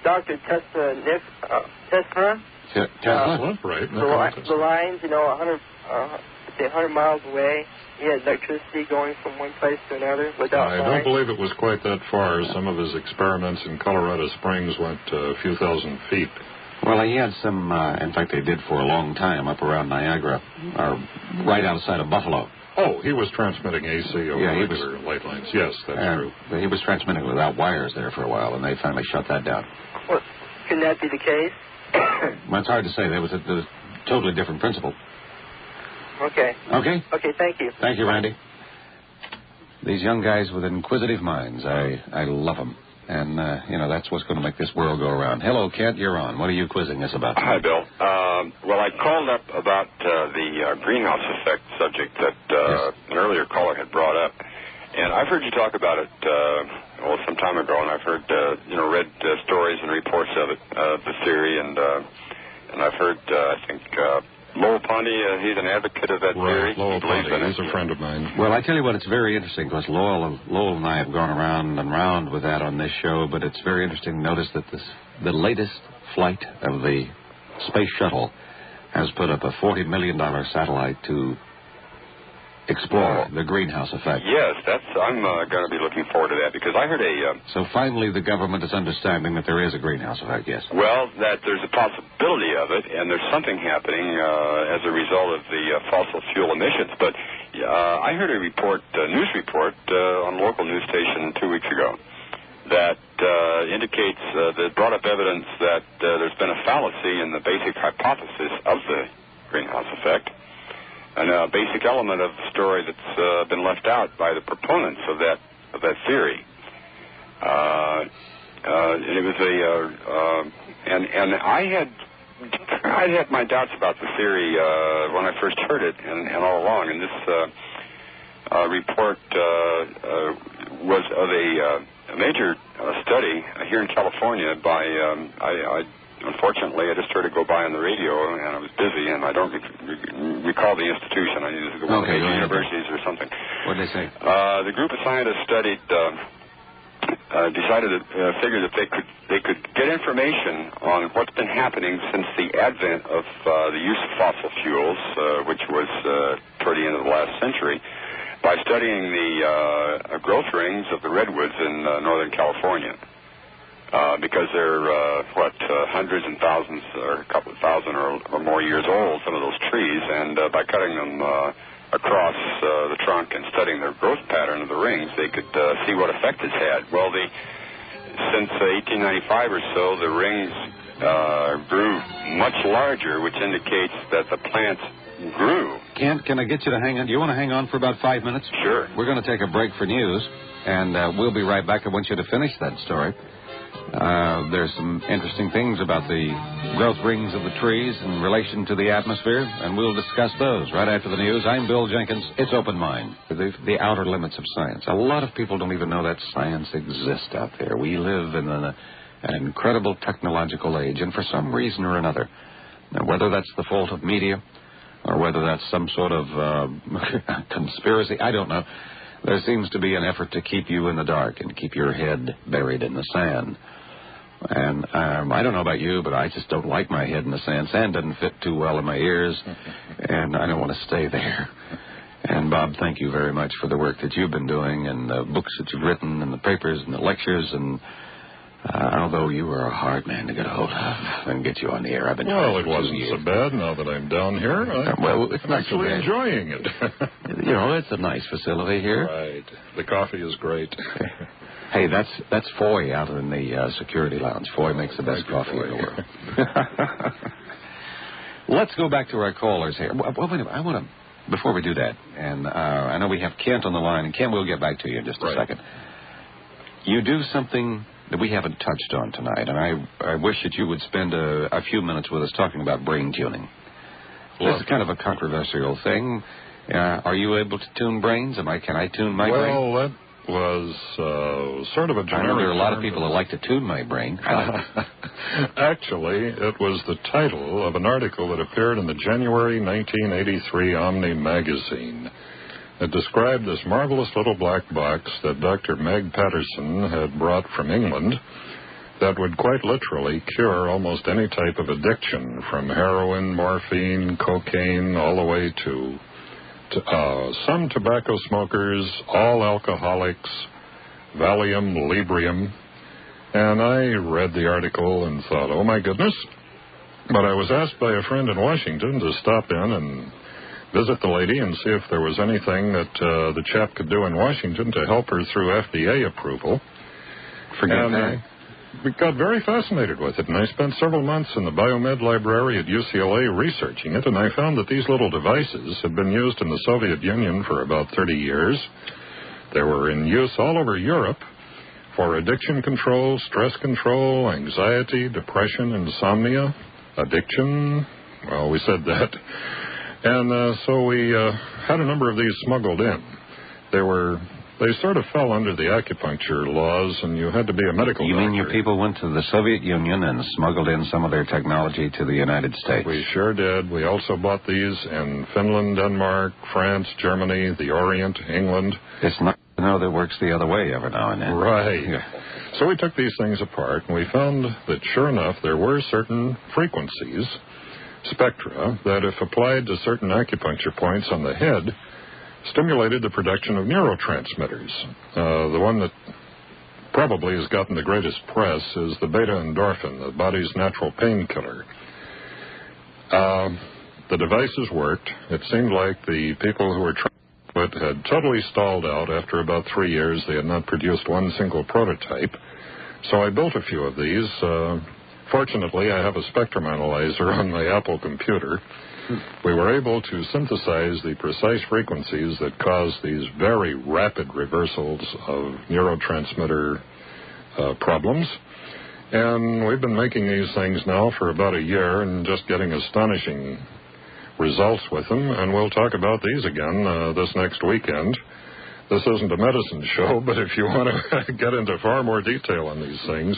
Dr. Tesla? Tesla, right. The lines, 100 miles away. He had electricity going from one place to another without I don't believe it was quite that far. Some of his experiments in Colorado Springs went a few thousand feet. Well, he had some, in fact, they did for a long time up around Niagara, right outside of Buffalo. Oh, he was transmitting AC over regular light lines. Yes, that's true. But he was transmitting without wires there for a while, and they finally shut that down. Well, can that be the case? Well, it's hard to say. There was a totally different principle. Okay. Okay? Okay, thank you. Thank you, Randy. These young guys with inquisitive minds, I love them. And, that's what's going to make this world go around. Hello, Kent, you're on. What are you quizzing us about? Hi, Bill. Well, I called up about the greenhouse effect subject that an earlier caller had brought up. And I've heard you talk about it, some time ago, and I've heard, read stories and reports of it, the theory, and I've heard, Lowell Pondy, he's an advocate of that theory. Lowell Pondy, he's a friend of mine. Well, I tell you what, it's very interesting, because Lowell and I have gone around and round with that on this show, but it's very interesting to notice that the latest flight of the space shuttle has put up a $40 million satellite to explore the greenhouse effect. Yes, I'm going to be looking forward to that, because I heard So finally the government is understanding that there is a greenhouse effect, yes? Well, that there's a possibility of it, and there's something happening as a result of the fossil fuel emissions. But I heard a news report on a local news station 2 weeks ago that indicates that brought up evidence that there's been a fallacy in the basic hypothesis of the greenhouse effect. And a basic element of the story that's been left out by the proponents of that theory. And it was and I had my doubts about the theory when I first heard it and all along. And this report was of a major study here in California by Unfortunately, I just heard it go by on the radio, and I was busy, and I don't recall the institution. I needed to go to the universities or something. What did they say? The group of scientists studied, decided to figure that they could get information on what's been happening since the advent of the use of fossil fuels, which was toward the end of the last century, by studying the growth rings of the redwoods in Northern California. Because they're, hundreds and thousands or a couple of thousand or more years old, some of those trees, and by cutting them across the trunk and studying their growth pattern of the rings, they could see what effect it's had. Well, since 1895 or so, the rings grew much larger, which indicates that the plants grew. Kent, can I get you to hang on? Do you want to hang on for about 5 minutes? Sure. We're going to take a break for news, and we'll be right back. I want you to finish that story. There's some interesting things about the growth rings of the trees in relation to the atmosphere, and we'll discuss those right after the news. I'm Bill Jenkins. It's Open Mind, the outer limits of science. A lot of people don't even know that science exists out there. We live in an incredible technological age, and for some reason or another, whether that's the fault of media or whether that's some sort of conspiracy, I don't know, there seems to be an effort to keep you in the dark and keep your head buried in the sand. And I don't know about you, but I just don't like my head in the sand. Sand doesn't fit too well in my ears, and I don't want to stay there. And, Bob, thank you very much for the work that you've been doing and the books that you've written and the papers and the lectures. And although you were a hard man to get a hold of and get you on the air, I've been trying for 2 years. Well, it wasn't so bad now that I'm down here. I'm actually enjoying it. You know, it's a nice facility here. Right. The coffee is great. Hey, that's Foy out in the security lounge. Foy makes the best coffee in the world. Let's go back to our callers here. Well, wait a minute. I want to, before we do that, and I know we have Kent on the line, and Kent, we'll get back to you in just a second. You do something that we haven't touched on tonight, and I wish that you would spend a few minutes with us talking about brain tuning. This is kind of a controversial thing. Are you able to tune brains? Can I tune my brain? Well, that was sort of a generic. I know there are a lot of people that like to tune my brain. Actually, it was the title of an article that appeared in the January 1983 Omni magazine. It described this marvelous little black box that Dr. Meg Patterson had brought from England that would quite literally cure almost any type of addiction, from heroin, morphine, cocaine, all the way to some tobacco smokers, all alcoholics, Valium, Librium. And I read the article and thought, oh, my goodness. But I was asked by a friend in Washington to stop in and visit the lady and see if there was anything that the chap could do in Washington to help her through FDA approval. Forget that. We got very fascinated with it, and I spent several months in the Biomed Library at UCLA researching it, and I found that these little devices had been used in the Soviet Union for about 30 years. They were in use all over Europe for addiction control, stress control, anxiety, depression, insomnia, addiction. Well, we said that. And so we had a number of these smuggled in. They sort of fell under the acupuncture laws, and you had to be a medical doctor. You mean your people went to the Soviet Union and smuggled in some of their technology to the United States? We sure did. We also bought these in Finland, Denmark, France, Germany, the Orient, England. It's not to know that works the other way every now and then. Right. So we took these things apart, and we found that, sure enough, there were certain frequencies, spectra, that if applied to certain acupuncture points on the head, stimulated the production of neurotransmitters. The one that probably has gotten the greatest press is the beta-endorphin, the body's natural painkiller. The devices worked. It seemed like the people who were trying it had totally stalled out. After about 3 years, they had not produced one single prototype. So I built a few of these. Fortunately, I have a spectrum analyzer on my Apple computer. We were able to synthesize the precise frequencies that cause these very rapid reversals of neurotransmitter problems. And we've been making these things now for about a year and just getting astonishing results with them. And we'll talk about these again this next weekend. This isn't a medicine show, but if you want to get into far more detail on these things,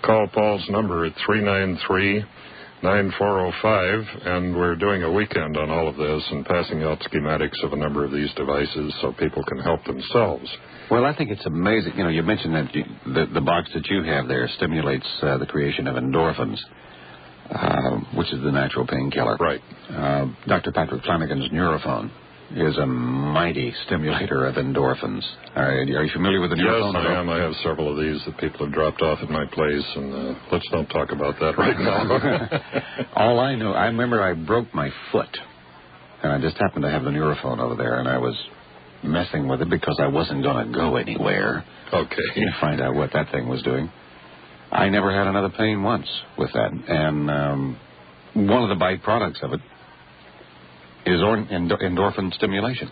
call Paul's number at 393-9405, and we're doing a weekend on all of this and passing out schematics of a number of these devices so people can help themselves. Well, I think it's amazing. You know, you mentioned that the box that you have there stimulates the creation of endorphins, which is the natural painkiller. Right. Dr. Patrick Flanagan's Neurophone is a mighty stimulator of endorphins. Are you familiar with the Neurophone? Yes, I am. I have several of these that people have dropped off at my place, and let's don't talk about that right now. All I know, I remember I broke my foot, and I just happened to have the Neurophone over there, and I was messing with it because I wasn't going to go anywhere. Okay. To find out what that thing was doing. I never had another pain once with that, and one of the byproducts of it is endorphin stimulation.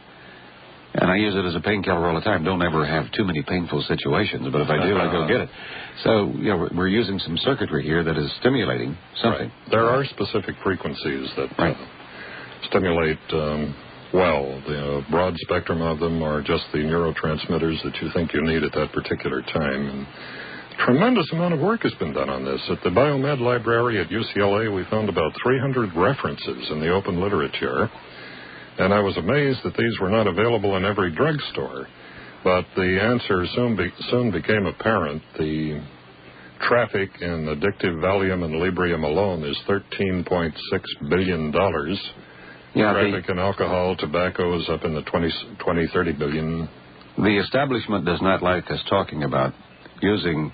And I use it as a painkiller all the time. Don't ever have too many painful situations, but if I do, I go get it. So, we're using some circuitry here that is stimulating something. Right. There are specific frequencies that stimulate, the broad spectrum of them are just the neurotransmitters that you think you need at that particular time. And tremendous amount of work has been done on this. At the Biomed Library at UCLA, we found about 300 references in the open literature. And I was amazed that these were not available in every drugstore. But the answer soon became apparent. The traffic in addictive Valium and Librium alone is $13.6 billion. Traffic in alcohol, tobacco is up in the 30 billion. The establishment does not like us talking about using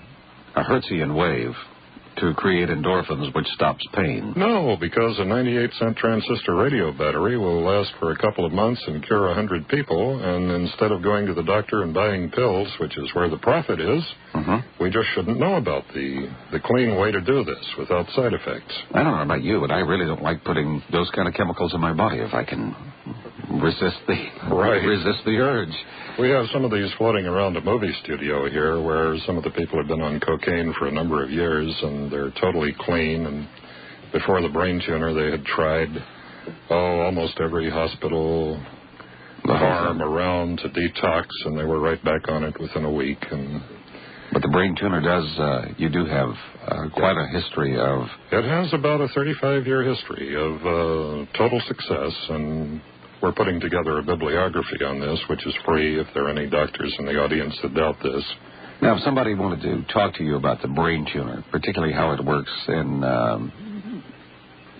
a Hertzian wave to create endorphins, which stops pain. No, because a 98-cent transistor radio battery will last for a couple of months and cure 100 people, and instead of going to the doctor and buying pills, which is where the profit is, we just shouldn't know about the clean way to do this without side effects. I don't know about you, but I really don't like putting those kind of chemicals in my body if I can resist the urge. We have some of these floating around a movie studio here where some of the people have been on cocaine for a number of years, and they're totally clean. And before the brain tuner, they had tried, almost every hospital farm around to detox, and they were right back on it within a week. But the brain tuner does, you do have quite a history of... It has about a 35-year history of total success, and we're putting together a bibliography on this, which is free if there are any doctors in the audience that doubt this. Now, if somebody wanted to talk to you about the brain tuner, particularly how it works in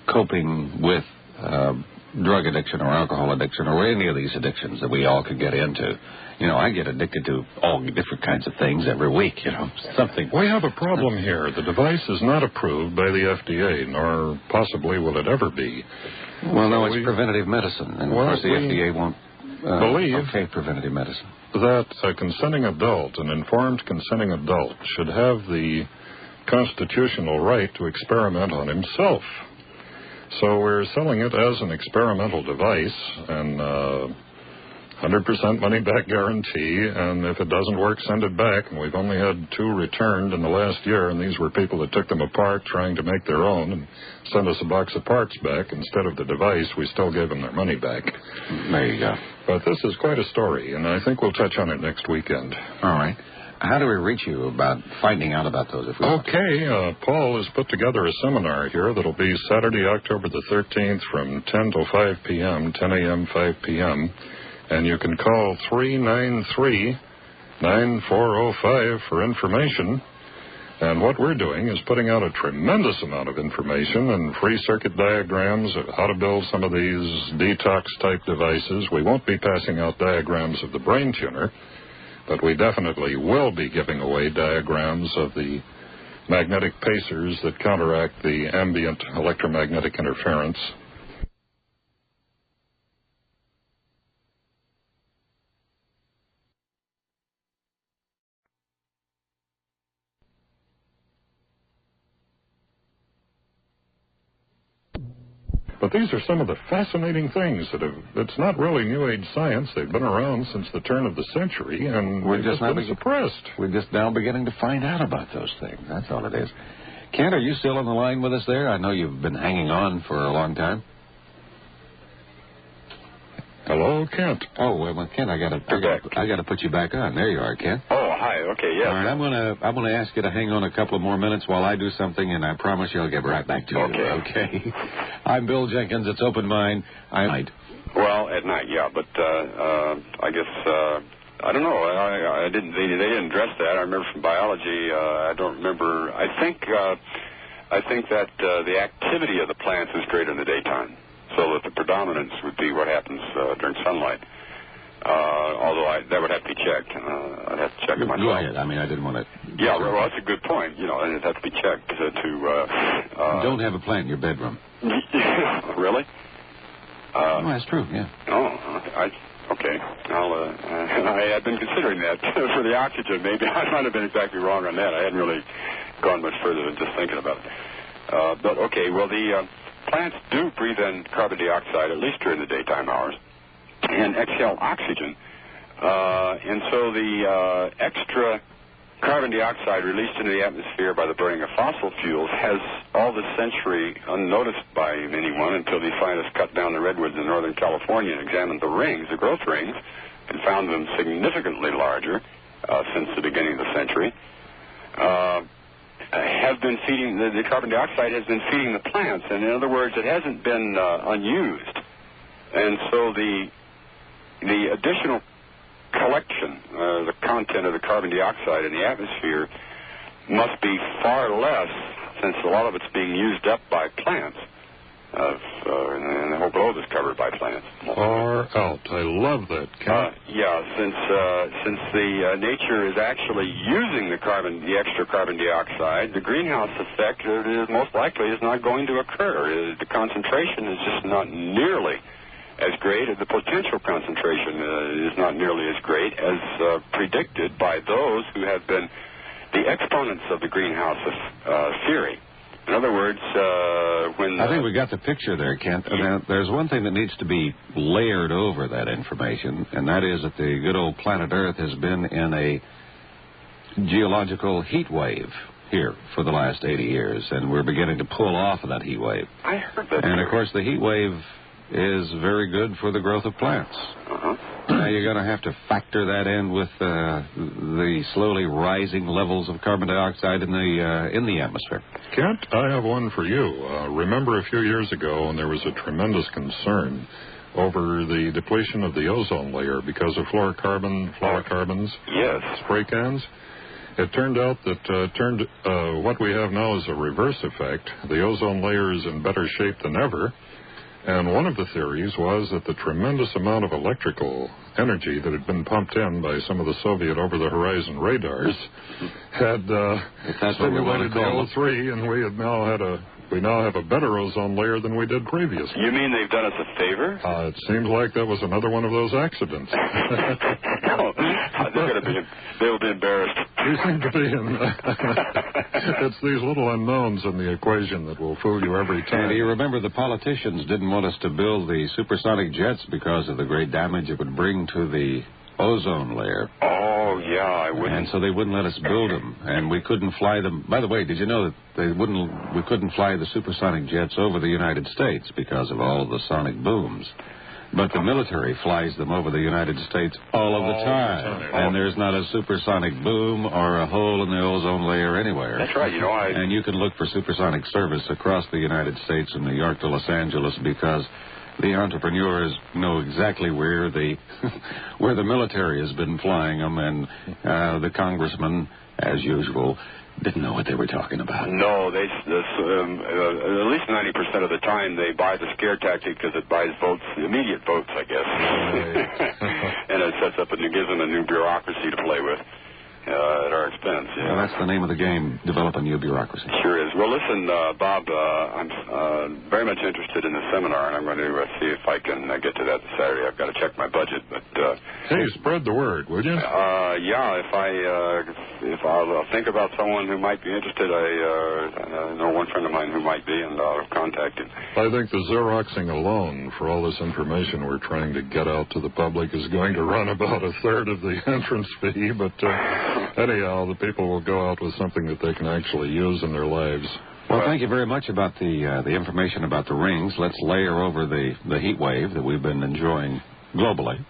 coping with drug addiction or alcohol addiction or any of these addictions that we all could get into. I get addicted to all different kinds of things every week, something. We have a problem here. The device is not approved by the FDA, nor possibly will it ever be. Well, no, it's preventative medicine, and of course the FDA won't okay preventative medicine. That a consenting adult, an informed consenting adult, should have the constitutional right to experiment on himself. So we're selling it as an experimental device, and 100% money-back guarantee, and if it doesn't work, send it back. And we've only had 2 returned in the last year, and these were people that took them apart trying to make their own and sent us a box of parts back. Instead of the device, we still gave them their money back. There you go. But this is quite a story, and I think we'll touch on it next weekend. All right. How do we reach you about finding out about those? Paul has put together a seminar here that'll be Saturday, October the 13th from 10 till 5 p.m., 10 a.m., 5 p.m., and you can call 393-9405 for information. And what we're doing is putting out a tremendous amount of information and free circuit diagrams of how to build some of these detox-type devices. We won't be passing out diagrams of the brain tuner, but we definitely will be giving away diagrams of the magnetic pacers that counteract the ambient electromagnetic interference. But these are some of the fascinating things it's not really New Age science. They've been around since the turn of the century, and we're just been suppressed. We're just now beginning to find out about those things. That's all it is. Kent, are you still on the line with us there? I know you've been hanging on for a long time. Hello, Kent. Oh, well, Kent, I got to put you back on. There you are, Kent. Oh, hi. Okay, yes. All right, I'm gonna ask you to hang on a couple of more minutes while I do something, and I promise you I'll get right back to you. Okay. I'm Bill Jenkins. It's Open Mind. Well, at night, yeah, but I guess I don't know. They didn't address that. I remember from biology. I don't remember. I think that the activity of the plants is greater in the daytime, so that the predominance would be what happens during sunlight. Although that would have to be checked. I'd have to check it myself. Go ahead. I mean, I didn't want to... Yeah, well, that's a good point. And it'd have to be checked You don't have a plant in your bedroom. Really? That's true, yeah. Okay. I had been considering that for the oxygen. Maybe I might have been exactly wrong on that. I hadn't really gone much further than just thinking about it. But, okay, well, the plants do breathe in carbon dioxide, at least during the daytime hours, and exhale oxygen And so the extra carbon dioxide released into the atmosphere by the burning of fossil fuels has all this century unnoticed by anyone until these scientists cut down the redwoods in Northern California and examined the rings, the growth rings, and found them significantly larger since the beginning of the century. Have been feeding, the carbon dioxide has been feeding the plants, and in other words, it hasn't been unused. And so the additional collection, the content of the carbon dioxide in the atmosphere must be far less, since a lot of it's being used up by plants. And the whole globe is covered by plants. Far out. I love that, Ken. Since the nature is actually using the extra carbon dioxide, the greenhouse effect is most likely is not going to occur. The concentration is just not nearly as great. The potential concentration is not nearly as great as predicted by those who have been the exponents of the greenhouse theory. In other words, I think we got the picture there, Kent. There's one thing that needs to be layered over that information, and that is that the good old planet Earth has been in a geological heat wave here for the last 80 years, and we're beginning to pull off of that heat wave. I heard that. And, of course, the heat wave is very good for the growth of plants. Now, you're going to have to factor that in with the slowly rising levels of carbon dioxide in the atmosphere. Kent, I have one for you. Remember a few years ago when there was a tremendous concern over the depletion of the ozone layer because of fluorocarbons, yes, spray cans? It turned out that what we have now is a reverse effect. The ozone layer is in better shape than ever. And one of the theories was that the tremendous amount of electrical energy that had been pumped in by some of the Soviet over-the-horizon radars had stimulated the O3, and we now have a better ozone layer than we did previously. You mean they've done us a favor? It seems like that was another one of those accidents. They'll be embarrassed. We seem to be in. It's these little unknowns in the equation that will fool you every time. And do you remember the politicians didn't want us to build the supersonic jets because of the great damage it would bring to the ozone layer? Oh, yeah, I wouldn't. And so they wouldn't let us build them, and we couldn't fly them. By the way, did you know that we couldn't fly the supersonic jets over the United States because of all the sonic booms? But the military flies them over the United States all of the time. And there's not a supersonic boom or a hole in the ozone layer anywhere. That's right. And you can look for supersonic service across the United States from New York to Los Angeles because the entrepreneurs know exactly where the military has been flying them, and the congressmen, as usual, didn't know what they were talking about. No, at least 90% of the time they buy the scare tactic because it buys votes, immediate votes, I guess. Right. And it sets up and gives them a new bureaucracy to play with at our expense. Yeah. Well, that's the name of the game, develop a new bureaucracy. Sure is. Well, listen, Bob, I'm very much interested in the seminar, and I'm going to see if I can get to that this Saturday. I've got to check my budget, but... hey, spread the word, would you? Yeah, if I'll think about someone who might be interested. I know one friend of mine who might be, and I'll contact him. I think the Xeroxing alone for all this information we're trying to get out to the public is going to run about a third of the entrance fee, but anyhow, the people will go out with something that they can actually use in their lives. Well, thank you very much about the information about the rings. Let's layer over the heat wave that we've been enjoying globally.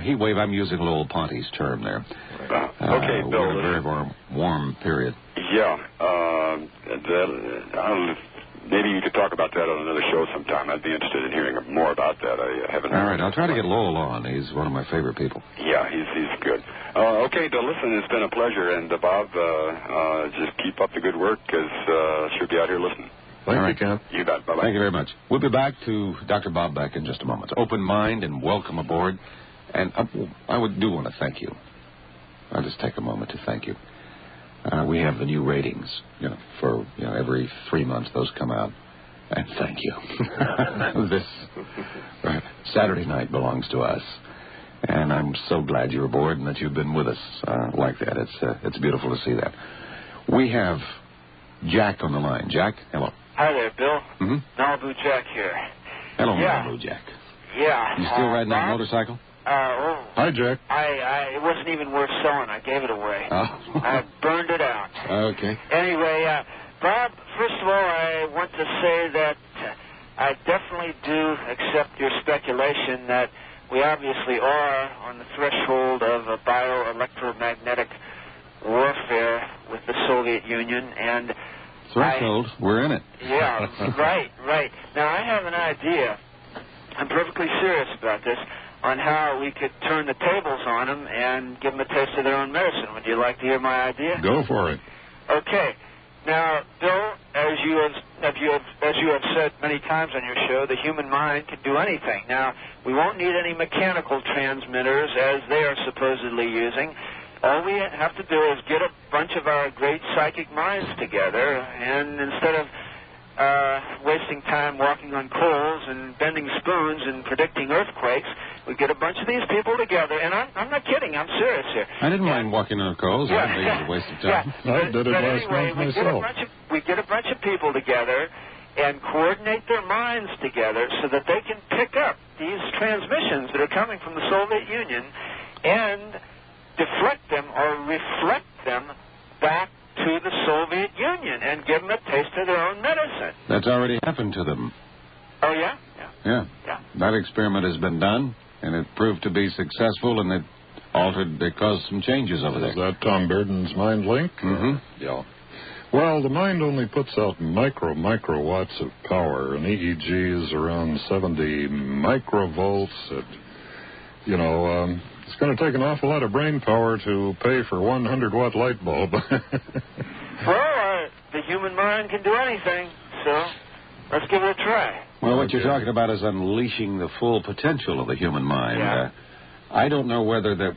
Heat wave, I'm using a little Ponte's term there. Okay, Bill. We're in a very warm period. Yeah. Maybe you could talk about that on another show sometime. I'd be interested in hearing more about that. I haven't. All right, I'll try to get Lowell on. He's one of my favorite people. Yeah, he's good. Okay, Bill, listen, it's been a pleasure. And, Bob, just keep up the good work because she'll be out here listening. Thank you, Ken. You bet. Bye-bye. Thank you very much. We'll be back to Dr. Bob Beck in just a moment. Open mind and welcome aboard. And I do want to thank you. I'll just take a moment to thank you. We have the new ratings, for every 3 months those come out. And thank you. This Saturday night belongs to us. And I'm so glad you're aboard and that you've been with us like that. It's beautiful to see that. We have Jack on the line. Jack, hello. Hi there, Bill. Mm-hmm. Malibu Jack here. Hello, Malibu Jack. Yeah. You still riding that motorcycle? Hi, Jack. It wasn't even worth selling. I gave it away. Oh. I burned it out. Okay. Anyway, Bob, first of all, I want to say that I definitely do accept your speculation that we obviously are on the threshold of a bioelectromagnetic warfare with the Soviet Union, and Threshold, we're in it. Yeah, right. Now, I have an idea. I'm perfectly serious about this, on how we could turn the tables on them and give them a taste of their own medicine. Would you like to hear my idea? Go for it. Okay. Now, Bill, as you have said many times on your show, the human mind can do anything. Now, we won't need any mechanical transmitters as they are supposedly using. All we have to do is get a bunch of our great psychic minds together, and instead of wasting time walking on coals and bending spoons and predicting earthquakes, we get a bunch of these people together. And I'm not kidding. I'm serious here. I didn't mind walking on coals. I think it was a waste of time. I did it last month myself. We get a bunch of people together and coordinate their minds together so that they can pick up these transmissions that are coming from the Soviet Union and deflect them or reflect them back to the Soviet Union and give them a taste of their own medicine. That's already happened to them. Oh, yeah? Yeah. That experiment has been done, and it proved to be successful, and it caused some changes over there. Is that Tom Bearden's mind link? Mm-hmm. Yeah. Well, the mind only puts out microwatts of power, and EEG is around 70 microvolts. It's going to take an awful lot of brain power to pay for 100-watt light bulb. Well, the human mind can do anything, so let's give it a try. Well, what you're talking about is unleashing the full potential of the human mind. Yeah. I don't know whether that,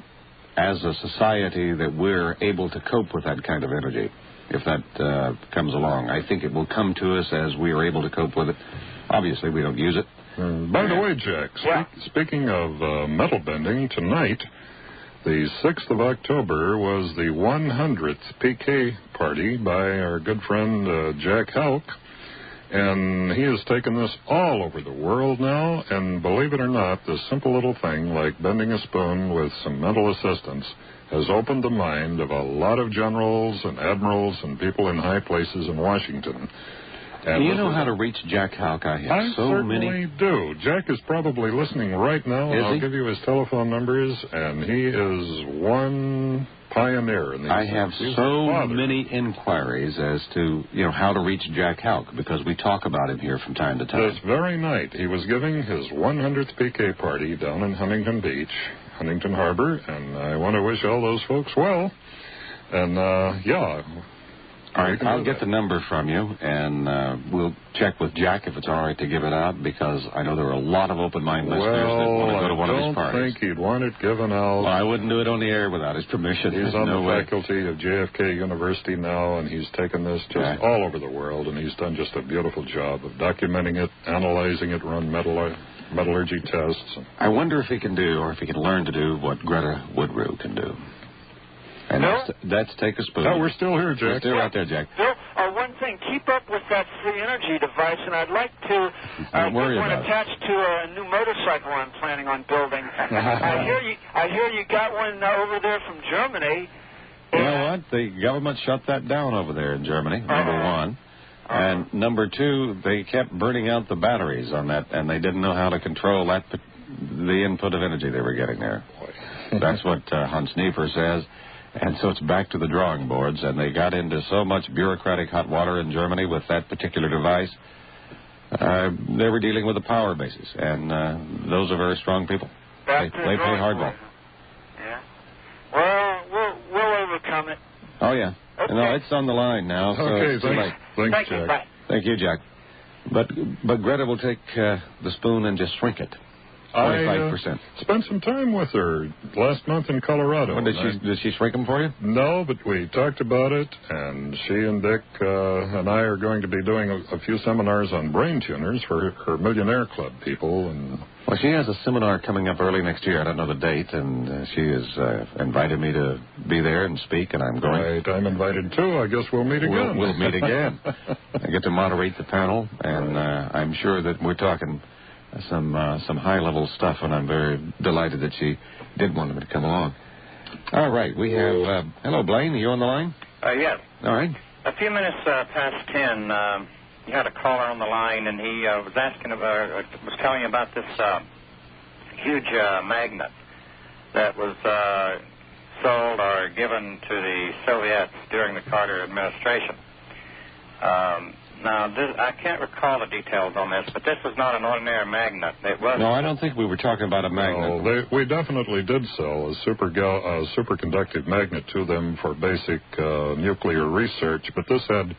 as a society, that we're able to cope with that kind of energy, if that comes along. I think it will come to us as we are able to cope with it. Obviously, we don't use it. By the way, Jack, speaking of metal bending, tonight, the 6th of October, was the 100th PK party by our good friend Jack Houck. And he has taken this all over the world now, and believe it or not, this simple little thing like bending a spoon with some mental assistance has opened the mind of a lot of generals and admirals and people in high places in Washington. And do you know how to reach Jack Houck? I certainly do. Jack is probably listening right now, and I'll give you his telephone numbers, and he is one pioneer in these I have so many inquiries as to, how to reach Jack Houck, because we talk about him here from time to time. This very night, he was giving his 100th PK party down in Huntington Beach, Huntington Harbor, and I want to wish all those folks well. And, all right, I'll get the number from you, and we'll check with Jack if it's all right to give it out, because I know there are a lot of open-mind listeners that want to go to one of his parties. I don't think he'd want it given out. Well, I wouldn't do it on the air without his permission. He's on the faculty of JFK University now, and he's taken this just all over the world, and he's done just a beautiful job of documenting it, analyzing it, run metallurgy tests. I wonder if he can do, or if he can learn to do, what Greta Woodrue can do. And that's take a spoon. No, we're still here, Jack. We're still right there, Jack. Bill, one thing, keep up with that free energy device, and I'd like to get one attached to a new motorcycle I'm planning on building. I hear you got one over there from Germany. You know what? The government shut that down over there in Germany, number one. And number two, they kept burning out the batteries on that, and they didn't know how to control the input of energy they were getting there. That's what Hans Niefer says. And so it's back to the drawing boards, and they got into so much bureaucratic hot water in Germany with that particular device. They were dealing with the power bases, and those are very strong people. They pay hardball. Yeah. Well, we'll overcome it. Oh, yeah. Okay. No, it's on the line now. So okay, it's too late. Thanks, Jack. Bye. Thank you, Jack. But Greta will take the spoon and just shrink it. 25%. Spent some time with her last month in Colorado. Did she shrink them for you? No, but we talked about it, and she and Dick and I are going to be doing a few seminars on brain tuners for her Millionaire Club people. And well, she has a seminar coming up early next year. I don't know the date, and she has invited me to be there and speak, and I'm going. Right, I'm invited too. I guess we'll meet again. We'll meet again. I get to moderate the panel, and I'm sure that we're talking some high-level stuff, and I'm very delighted that she did want me to come along. All right, we have... hello, Blaine. Are you on the line? Yes. All right. A few minutes past 10, you had a caller on the line, and he was telling you about this huge magnet that was sold or given to the Soviets during the Carter administration. Now, I can't recall the details on this, but this was not an ordinary magnet. It was. No, I don't think we were talking about a magnet. No, we definitely did sell a superconductive magnet to them for basic nuclear research, but this had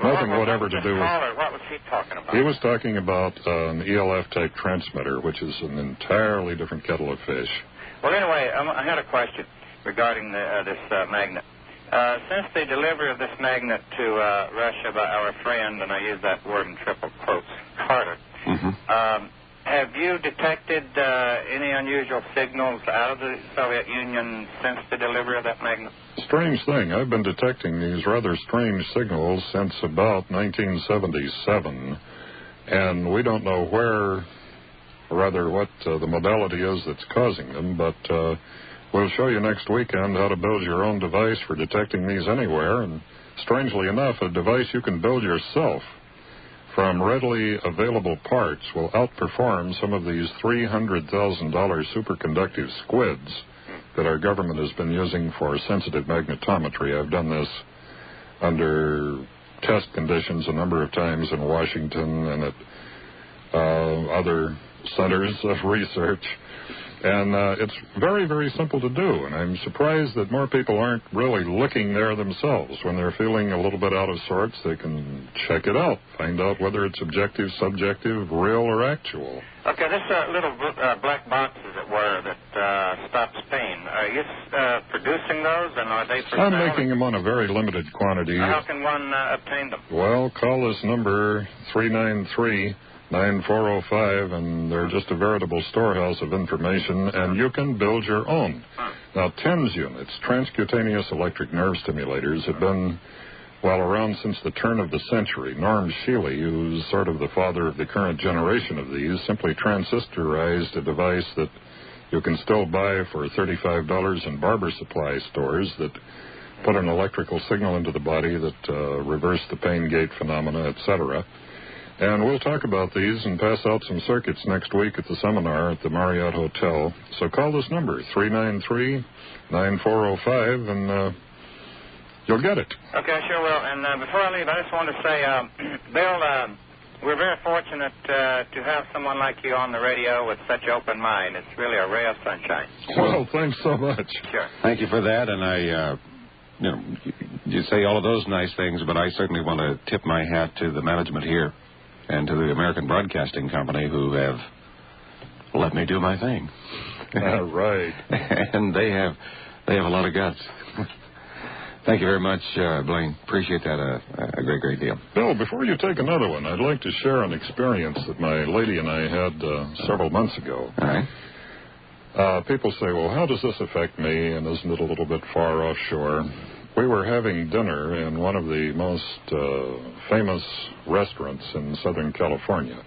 nothing whatever to do with... What was he talking about? He was talking about an ELF-type transmitter, which is an entirely different kettle of fish. Well, anyway, I had a question regarding this magnet. Since the delivery of this magnet to Russia by our friend, and I use that word in triple quotes, Carter, have you detected any unusual signals out of the Soviet Union since the delivery of that magnet? Strange thing. I've been detecting these rather strange signals since about 1977, and we don't know what the modality is that's causing them, but we'll show you next weekend how to build your own device for detecting these anywhere, and strangely enough, a device you can build yourself from readily available parts will outperform some of these $300,000 superconductive squids that our government has been using for sensitive magnetometry. I've done this under test conditions a number of times in Washington and at other centers of research. And it's very, very simple to do. And I'm surprised that more people aren't really looking there themselves. When they're feeling a little bit out of sorts, they can check it out, find out whether it's objective, subjective, real, or actual. Okay, this little black box, as it were, that stops pain. Are you producing those, and are they for I'm sale? making them on a very limited quantity. How can one obtain them? Well, call this number, 393-9405, and they're just a veritable storehouse of information, and you can build your own. Now, TENS units, transcutaneous electric nerve stimulators, have been, around since the turn of the century. Norm Shealy, who's sort of the father of the current generation of these, simply transistorized a device that you can still buy for $35 in barber supply stores that put an electrical signal into the body that reversed the pain gate phenomena, etc. And we'll talk about these and pass out some circuits next week at the seminar at the Marriott Hotel. So call this number, 393-9405, and you'll get it. Okay, I sure will. And before I leave, I just want to say, Bill, we're very fortunate to have someone like you on the radio with such open mind. It's really a ray of sunshine. Well, thanks so much. Sure. Thank you for that, and I... you say all of those nice things, but I certainly want to tip my hat to the management here and to the American Broadcasting Company who have let me do my thing. Right. And they have a lot of guts. Thank you very much, Blaine. Appreciate that a great deal. Bill, before you take another one, I'd like to share an experience that my lady and I had several months ago. All right. People say, well, how does this affect me, and isn't it a little bit far offshore? We were having dinner in one of the most famous restaurants in Southern California.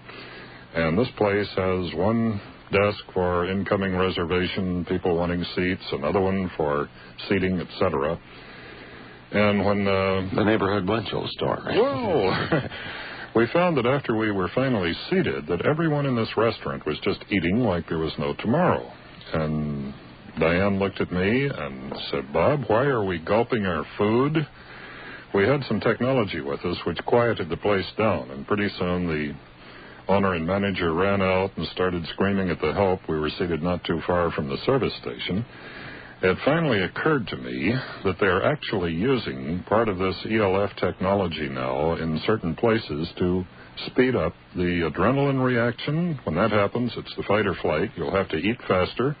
And this place has one desk for incoming reservation, people wanting seats, another one for seating, etc. And when... the neighborhood Blenchel store. Well, we found that after we were finally seated, that everyone in this restaurant was just eating like there was no tomorrow. And Diane looked at me and said, Bob, why are we gulping our food? We had some technology with us which quieted the place down, and pretty soon the owner and manager ran out and started screaming at the help. We were seated not too far from the service station. It finally occurred to me that they're actually using part of this ELF technology now in certain places to speed up the adrenaline reaction. When that happens, it's the fight or flight. You'll have to eat faster,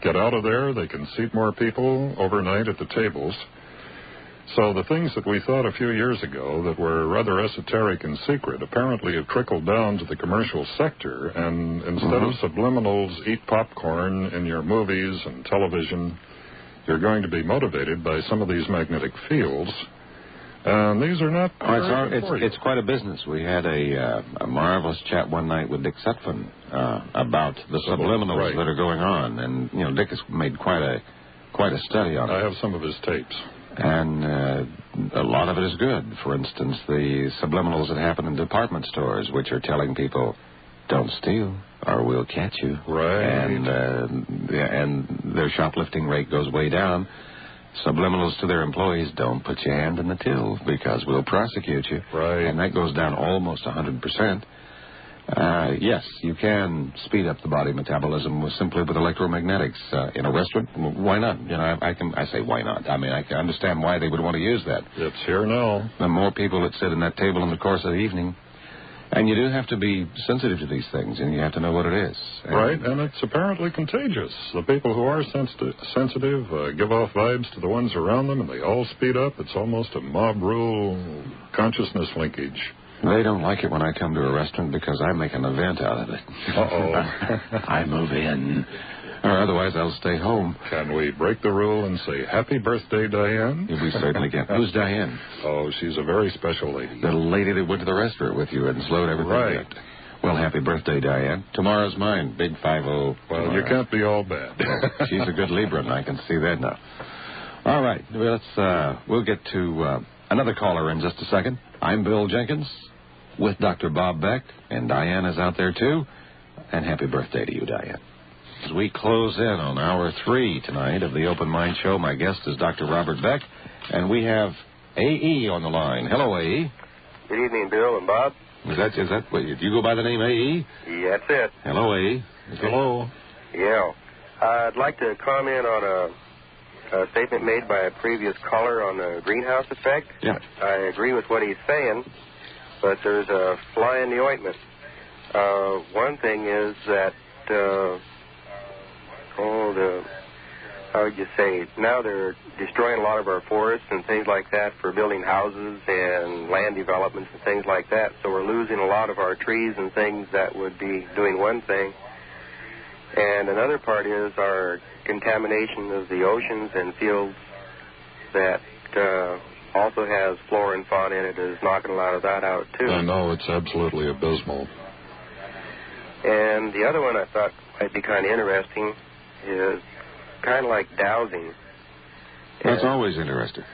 get out of there. They can seat more people overnight at the tables. So the things that we thought a few years ago that were rather esoteric and secret apparently have trickled down to the commercial sector. And instead of subliminals, eat popcorn in your movies and television, you're going to be motivated by some of these magnetic fields And these are not... It's quite a business. We had a marvelous chat one night with Dick Sutphin about the subliminals that are going on. And, you know, Dick has made quite a study on it. I have some of his tapes. And a lot of it is good. For instance, the subliminals that happen in department stores, which are telling people, don't steal or we'll catch you. Right. And their shoplifting rate goes way down. Subliminals to their employees, don't put your hand in the till because we'll prosecute you. Right. And that goes down almost 100%. Yes, you can speed up the body metabolism simply with electromagnetics in a restaurant. Why not? You know, I say why not. I mean, I can understand why they would want to use that. It's here now. The more people that sit in that table in the course of the evening. And you do have to be sensitive to these things, and you have to know what it is. Right, and it's apparently contagious. The people who are sensitive give off vibes to the ones around them, and they all speed up. It's almost a mob rule consciousness linkage. They don't like it when I come to a restaurant because I make an event out of it. Uh-oh. I move in. Or otherwise I'll stay home. Can we break the rule and say, happy birthday, Diane? We certainly can. Who's Diane? Oh, she's a very special lady. The lady that went to the restaurant with you and slowed everything right. down. Well, happy birthday, Diane. Tomorrow's mine. Big 5-0. Well, you can't be all bad. She's a good Libra, and I can see that now. All right. We'll get to another caller in just a second. I'm Bill Jenkins with Dr. Bob Beck, and Diane is out there, too. And happy birthday to you, Diane. As we close in on hour 3 tonight of the Open Mind Show, my guest is Dr. Robert Beck, and we have A.E. on the line. Hello, A.E. Good evening, Bill and Bob. Is that what, do you go by the name A.E.? Yeah, that's it. Hello, A.E. Hello. Yeah. I'd like to comment on a statement made by a previous caller on the greenhouse effect. Yeah. I agree with what he's saying, but there's a fly in the ointment. One thing is that, how would you say, now they're destroying a lot of our forests and things like that for building houses and land developments and things like that. So we're losing a lot of our trees and things that would be doing one thing. And another part is our contamination of the oceans and fields that also has flora and fauna in it is knocking a lot of that out, too. I know, it's absolutely abysmal. And the other one I thought might be kind of interesting is kind of like dowsing. That's always interesting.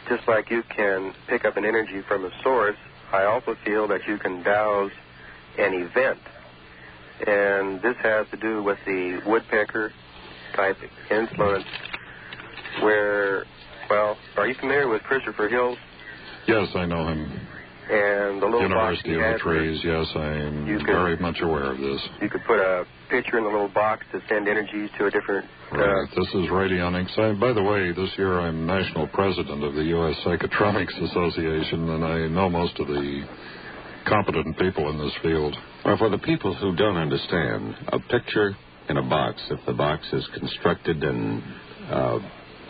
Just like you can pick up an energy from a source, I also feel that you can douse an event. And this has to do with the woodpecker type influence where, well, are you familiar with Christopher Hills? Yes, I know him. And the little University box of the Trees, yes, I'm very much aware of this. You could put a picture in the little box to send energies to a different... Right. This is radionics. By the way, this year I'm national president of the U.S. Psychotronics Association, and I know most of the competent people in this field. Well, for the people who don't understand, a picture in a box, if the box is constructed and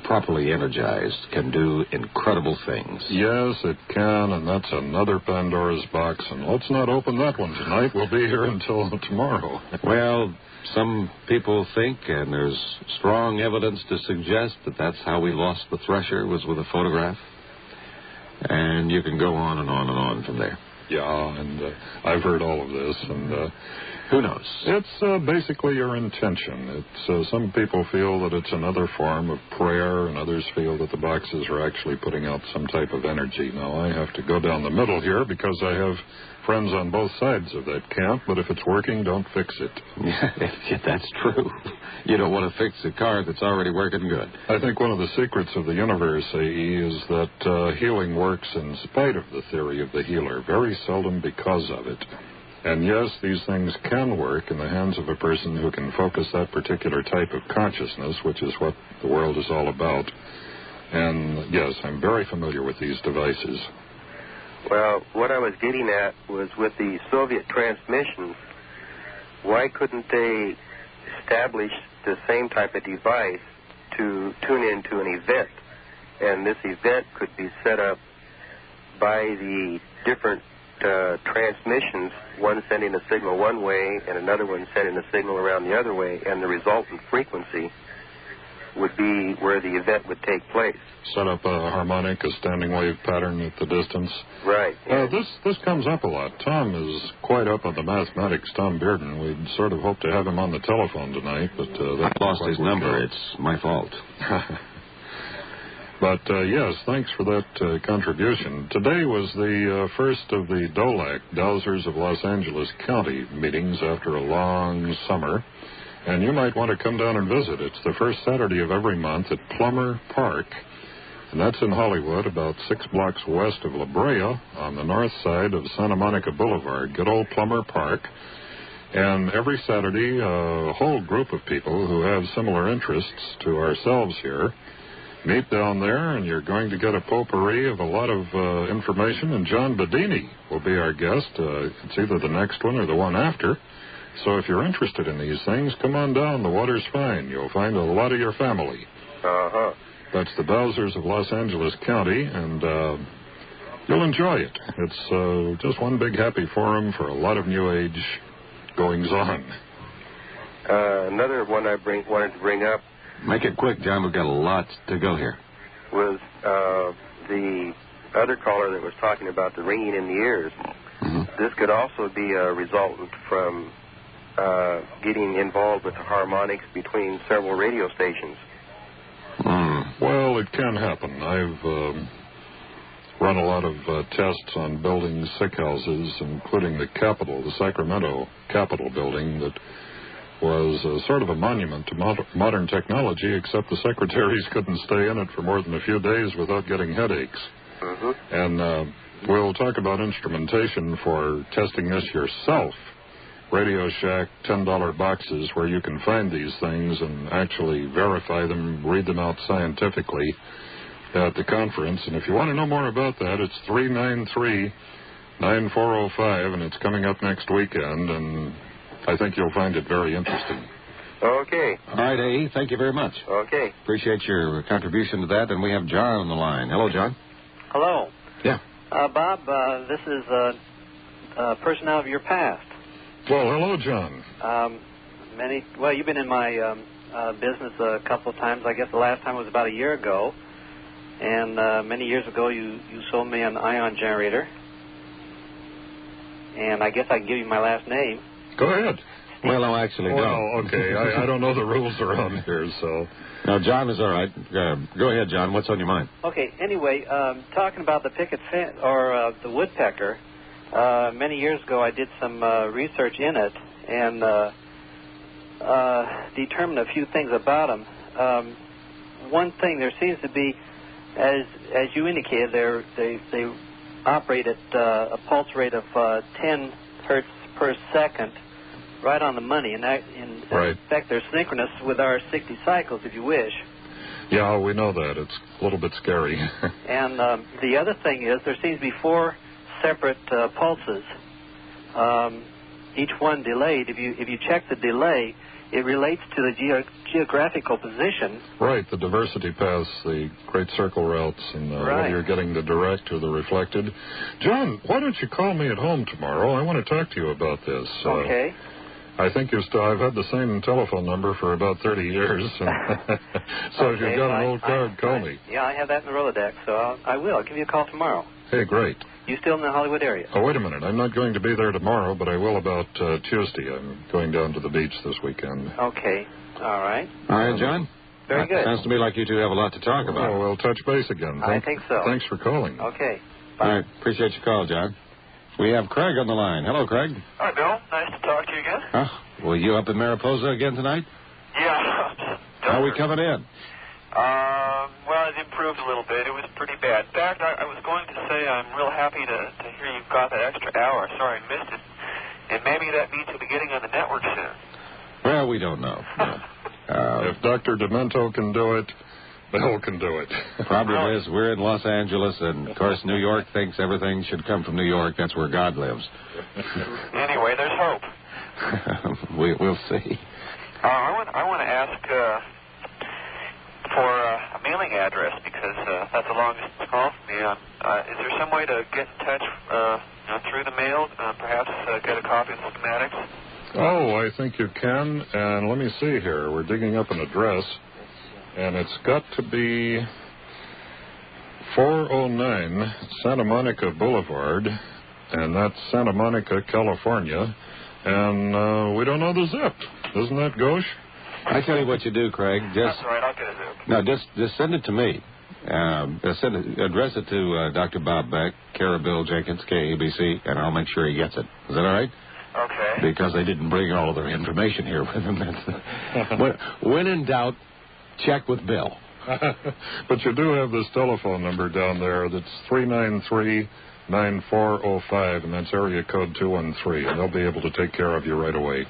properly energized, can do incredible things. Yes, it can, and that's another Pandora's box, and let's not open that one tonight. We'll be here until tomorrow. Well, some people think, and there's strong evidence to suggest that that's how we lost the Thresher, was with a photograph. And you can go on and on and on from there. Yeah, and I've heard all of this, and who knows? It's basically your intention. It's some people feel that it's another form of prayer, and others feel that the boxes are actually putting out some type of energy. Now, I have to go down the middle here because I have friends on both sides of that camp, but if it's working, don't fix it. Yeah, that's true. You don't want to fix a car that's already working good. I think one of the secrets of the universe, A.E., is that healing works in spite of the theory of the healer, very seldom because of it. And yes, these things can work in the hands of a person who can focus that particular type of consciousness, which is what the world is all about. And yes, I'm very familiar with these devices. Well, what I was getting at was with the Soviet transmissions, why couldn't they establish the same type of device to tune into an event? And this event could be set up by the different transmissions, one sending a signal one way and another one sending a signal around the other way, and the resultant frequency would be where the event would take place. Set up a harmonic, a standing wave pattern at the distance. Right. Yeah. This comes up a lot. Tom is quite up on the mathematics, Tom Bearden. We'd sort of hoped to have him on the telephone tonight, but... I lost his number. It's my fault. But, yes, thanks for that contribution. Today was the first of the DOLAC, Dowsers of Los Angeles County, meetings after a long summer. And you might want to come down and visit. It's the first Saturday of every month at Plummer Park. And that's in Hollywood, about 6 blocks west of La Brea, on the north side of Santa Monica Boulevard. Good old Plummer Park. And every Saturday, a whole group of people who have similar interests to ourselves here meet down there, and you're going to get a potpourri of a lot of information. And John Bedini will be our guest. It's either the next one or the one after. So if you're interested in these things, come on down. The water's fine. You'll find a lot of your family. Uh-huh. That's the Dowsers of Los Angeles County, and you'll enjoy it. It's just one big happy forum for a lot of New Age goings-on. Another one I wanted to bring up. Make it quick, John. We've got a lot to go here. Was the other caller that was talking about the ringing in the ears. Mm-hmm. This could also be a resultant from getting involved with the harmonics between several radio stations. Well, it can happen. I've run a lot of tests on building sick houses, including the Capitol, the Sacramento Capitol building, that was sort of a monument to modern technology, except the secretaries couldn't stay in it for more than a few days without getting headaches. Mm-hmm. And we'll talk about instrumentation for testing this yourself. Radio Shack $10 boxes where you can find these things and actually verify them, read them out scientifically at the conference. And if you want to know more about that, it's 393-9405, and it's coming up next weekend, and I think you'll find it very interesting. Okay. All right, A.E., thank you very much. Okay. Appreciate your contribution to that, and we have John on the line. Hello, John. Hello. Yeah. Bob, this is a person out of your past. Well, hello, John. You've been in my business a couple of times. I guess the last time was about a year ago. And many years ago, you sold me an ion generator. And I guess I can give you my last name. Go ahead. Well, no, actually, no. Well, okay. I don't know the rules around here, so... No, John is all right. Go ahead, John. What's on your mind? Okay. Anyway, talking about the picket fence or the woodpecker, many years ago I did some research in it and determined a few things about them. One thing, there seems to be, as you indicated, they operate at a pulse rate of 10 hertz per second, right on the money. And that, in fact, they're synchronous with our 60 cycles, if you wish. Yeah, we know that. It's a little bit scary. And the other thing is there seems to be 4 separate pulses, each one delayed. If you check the delay, it relates to the geographical position. Right, the diversity paths, the great circle routes, and whether you're getting the direct or the reflected. John, why don't you call me at home tomorrow? I want to talk to you about this. Okay. I think I've had the same telephone number for about 30 years. So if you've got an old card, call me. Yeah, I have that in the Rolodex, so I will. I'll give you a call tomorrow. Hey, great. You still in the Hollywood area? Oh, wait a minute. I'm not going to be there tomorrow, but I will about Tuesday. I'm going down to the beach this weekend. Okay. All right. All right, John. Very good. Sounds to me like you two have a lot to talk about. Oh, we'll touch base again. I think so. Thanks for calling. Okay. Bye. All right. Appreciate your call, John. We have Craig on the line. Hello, Craig. Hi, Bill. Nice to talk to you again. Were you up in Mariposa again tonight? Yeah. How are we coming in? Well, it improved a little bit. It was pretty bad. In fact, I was going to say I'm real happy to hear you've got that extra hour. Sorry I missed it. And maybe that means you'll be getting on the network soon. Well, we don't know. If Dr. Demento can do it, Bill can do it. Problem is, we're in Los Angeles, and, of course, New York thinks everything should come from New York. That's where God lives. Anyway, there's hope. We'll see. I want to ask for a mailing address because that's the longest call for me. Is there some way to get in touch through the mail, perhaps get a copy of the schematics? Oh, I think you can. And let me see here. We're digging up an address. And it's got to be 409 Santa Monica Boulevard, and that's Santa Monica, California. And we don't know the zip. Isn't that gauche? I tell you what you do, Craig. That's all right. I'll get a zip. No, just send it to me. Address it to Dr. Bob Beck, care of Bill Jenkins, KABC, and I'll make sure he gets it. Is that all right? Okay. Because they didn't bring all of their information here with them. When in doubt, check with Bill. But you do have this telephone number down there that's 393-9405, and that's area code 213, and they'll be able to take care of you right away.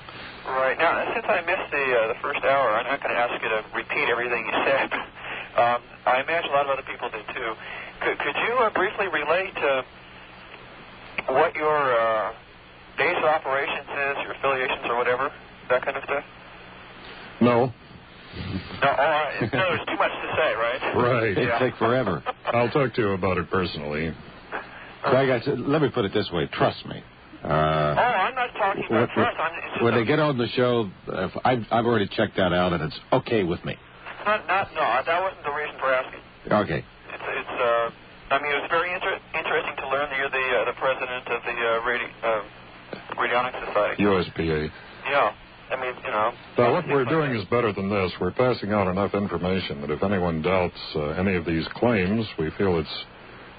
Right. Now, since I missed the first hour, I'm not going to ask you to repeat everything you said. I imagine a lot of other people did, too. Could you briefly relate what your base of operations is, your affiliations or whatever, that kind of stuff? No. No, there's too much to say, right? Right. It'd take forever. I'll talk to you about it personally. Craig, let me put it this way. Trust me. I'm not talking about trust. When they get on the show, I've already checked that out, and it's okay with me. No, that wasn't the reason for asking. Okay. I mean, it was very interesting to learn that you're the president of the Radionics Society. USPA. Yeah. I mean, Now, what we're doing is better than this. We're passing out enough information that if anyone doubts any of these claims, we feel it's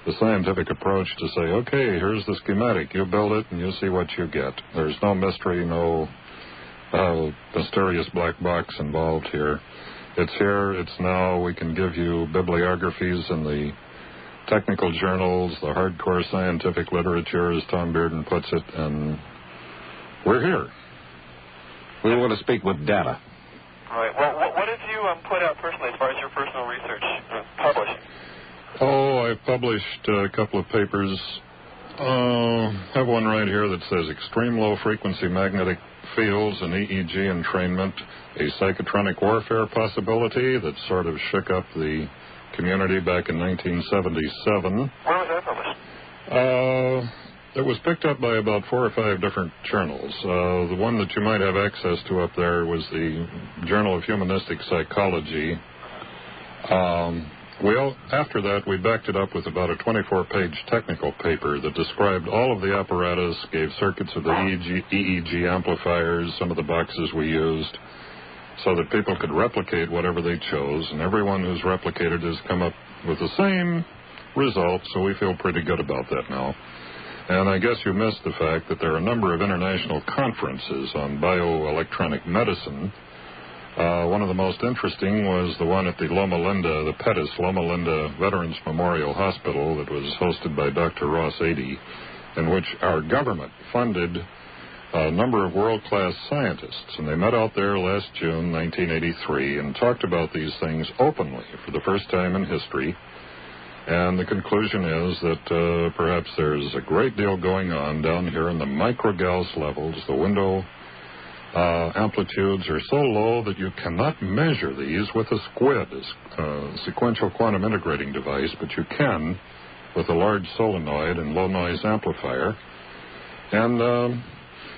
the scientific approach to say, okay, here's the schematic. You build it, and you see what you get. There's no mystery, no mysterious black box involved here. It's here, it's now. We can give you bibliographies in the technical journals, the hardcore scientific literature, as Tom Bearden puts it, and we're here. We want to speak with data. Right. Well, what have you put out personally as far as your personal research publishing? Oh, I've published a couple of papers. I have one right here that says Extreme Low Frequency Magnetic Fields and EEG Entrainment, a Psychotronic Warfare Possibility that sort of shook up the community back in 1977. Where was that published? It was picked up by about 4 or 5 different journals. The one that you might have access to up there was the Journal of Humanistic Psychology. After that, we backed it up with about a 24-page technical paper that described all of the apparatus, gave circuits of the EEG amplifiers, some of the boxes we used, so that people could replicate whatever they chose, and everyone who's replicated has come up with the same result, so we feel pretty good about that now. And I guess you missed the fact that there are a number of international conferences on bioelectronic medicine. One of the most interesting was the one at the Loma Linda, the Pettis Loma Linda Veterans Memorial Hospital that was hosted by Dr. Ross Adey, in which our government funded a number of world-class scientists. And they met out there last June, 1983, and talked about these things openly for the first time in history. And the conclusion is that perhaps there's a great deal going on down here in the microgauss levels. The window amplitudes are so low that you cannot measure these with a SQUID, a sequential quantum integrating device, but you can with a large solenoid and low-noise amplifier. And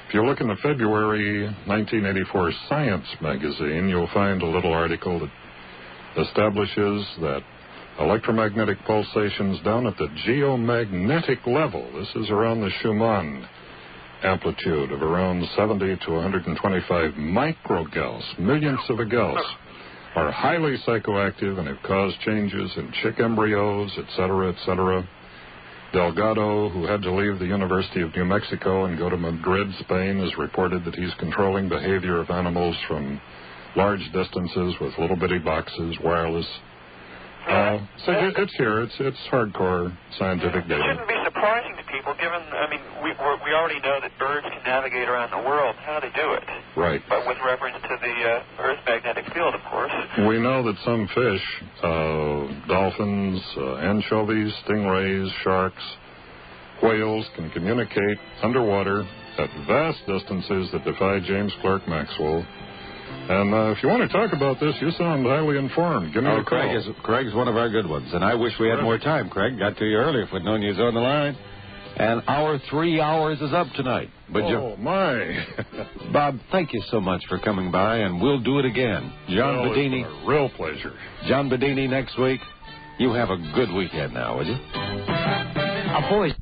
if you look in the February 1984 Science magazine, you'll find a little article that establishes that electromagnetic pulsations down at the geomagnetic level, this is around the Schumann amplitude of around 70 to 125 microgauss, millionths of a gauss, are highly psychoactive and have caused changes in chick embryos, etc., etc. Delgado, who had to leave the University of New Mexico and go to Madrid, Spain, has reported that he's controlling behavior of animals from large distances with little bitty boxes, wireless. So it's here. It's hardcore scientific data. It shouldn't be surprising to people, given, we already know that birds can navigate around the world. How do they do it? Right. But with reference to the Earth's magnetic field, of course. We know that some fish, dolphins, anchovies, stingrays, sharks, whales, can communicate underwater at vast distances that defy James Clerk Maxwell. And if you want to talk about this, you sound highly informed. Give me a call. Craig's one of our good ones, and I wish we had more time. Craig got to you earlier if we'd known you was on the line. And our 3 hours is up tonight. But my. Bob, thank you so much for coming by, and we'll do it again. John Bedini. It's a real pleasure. John Bedini next week. You have a good weekend now, will you? A voice.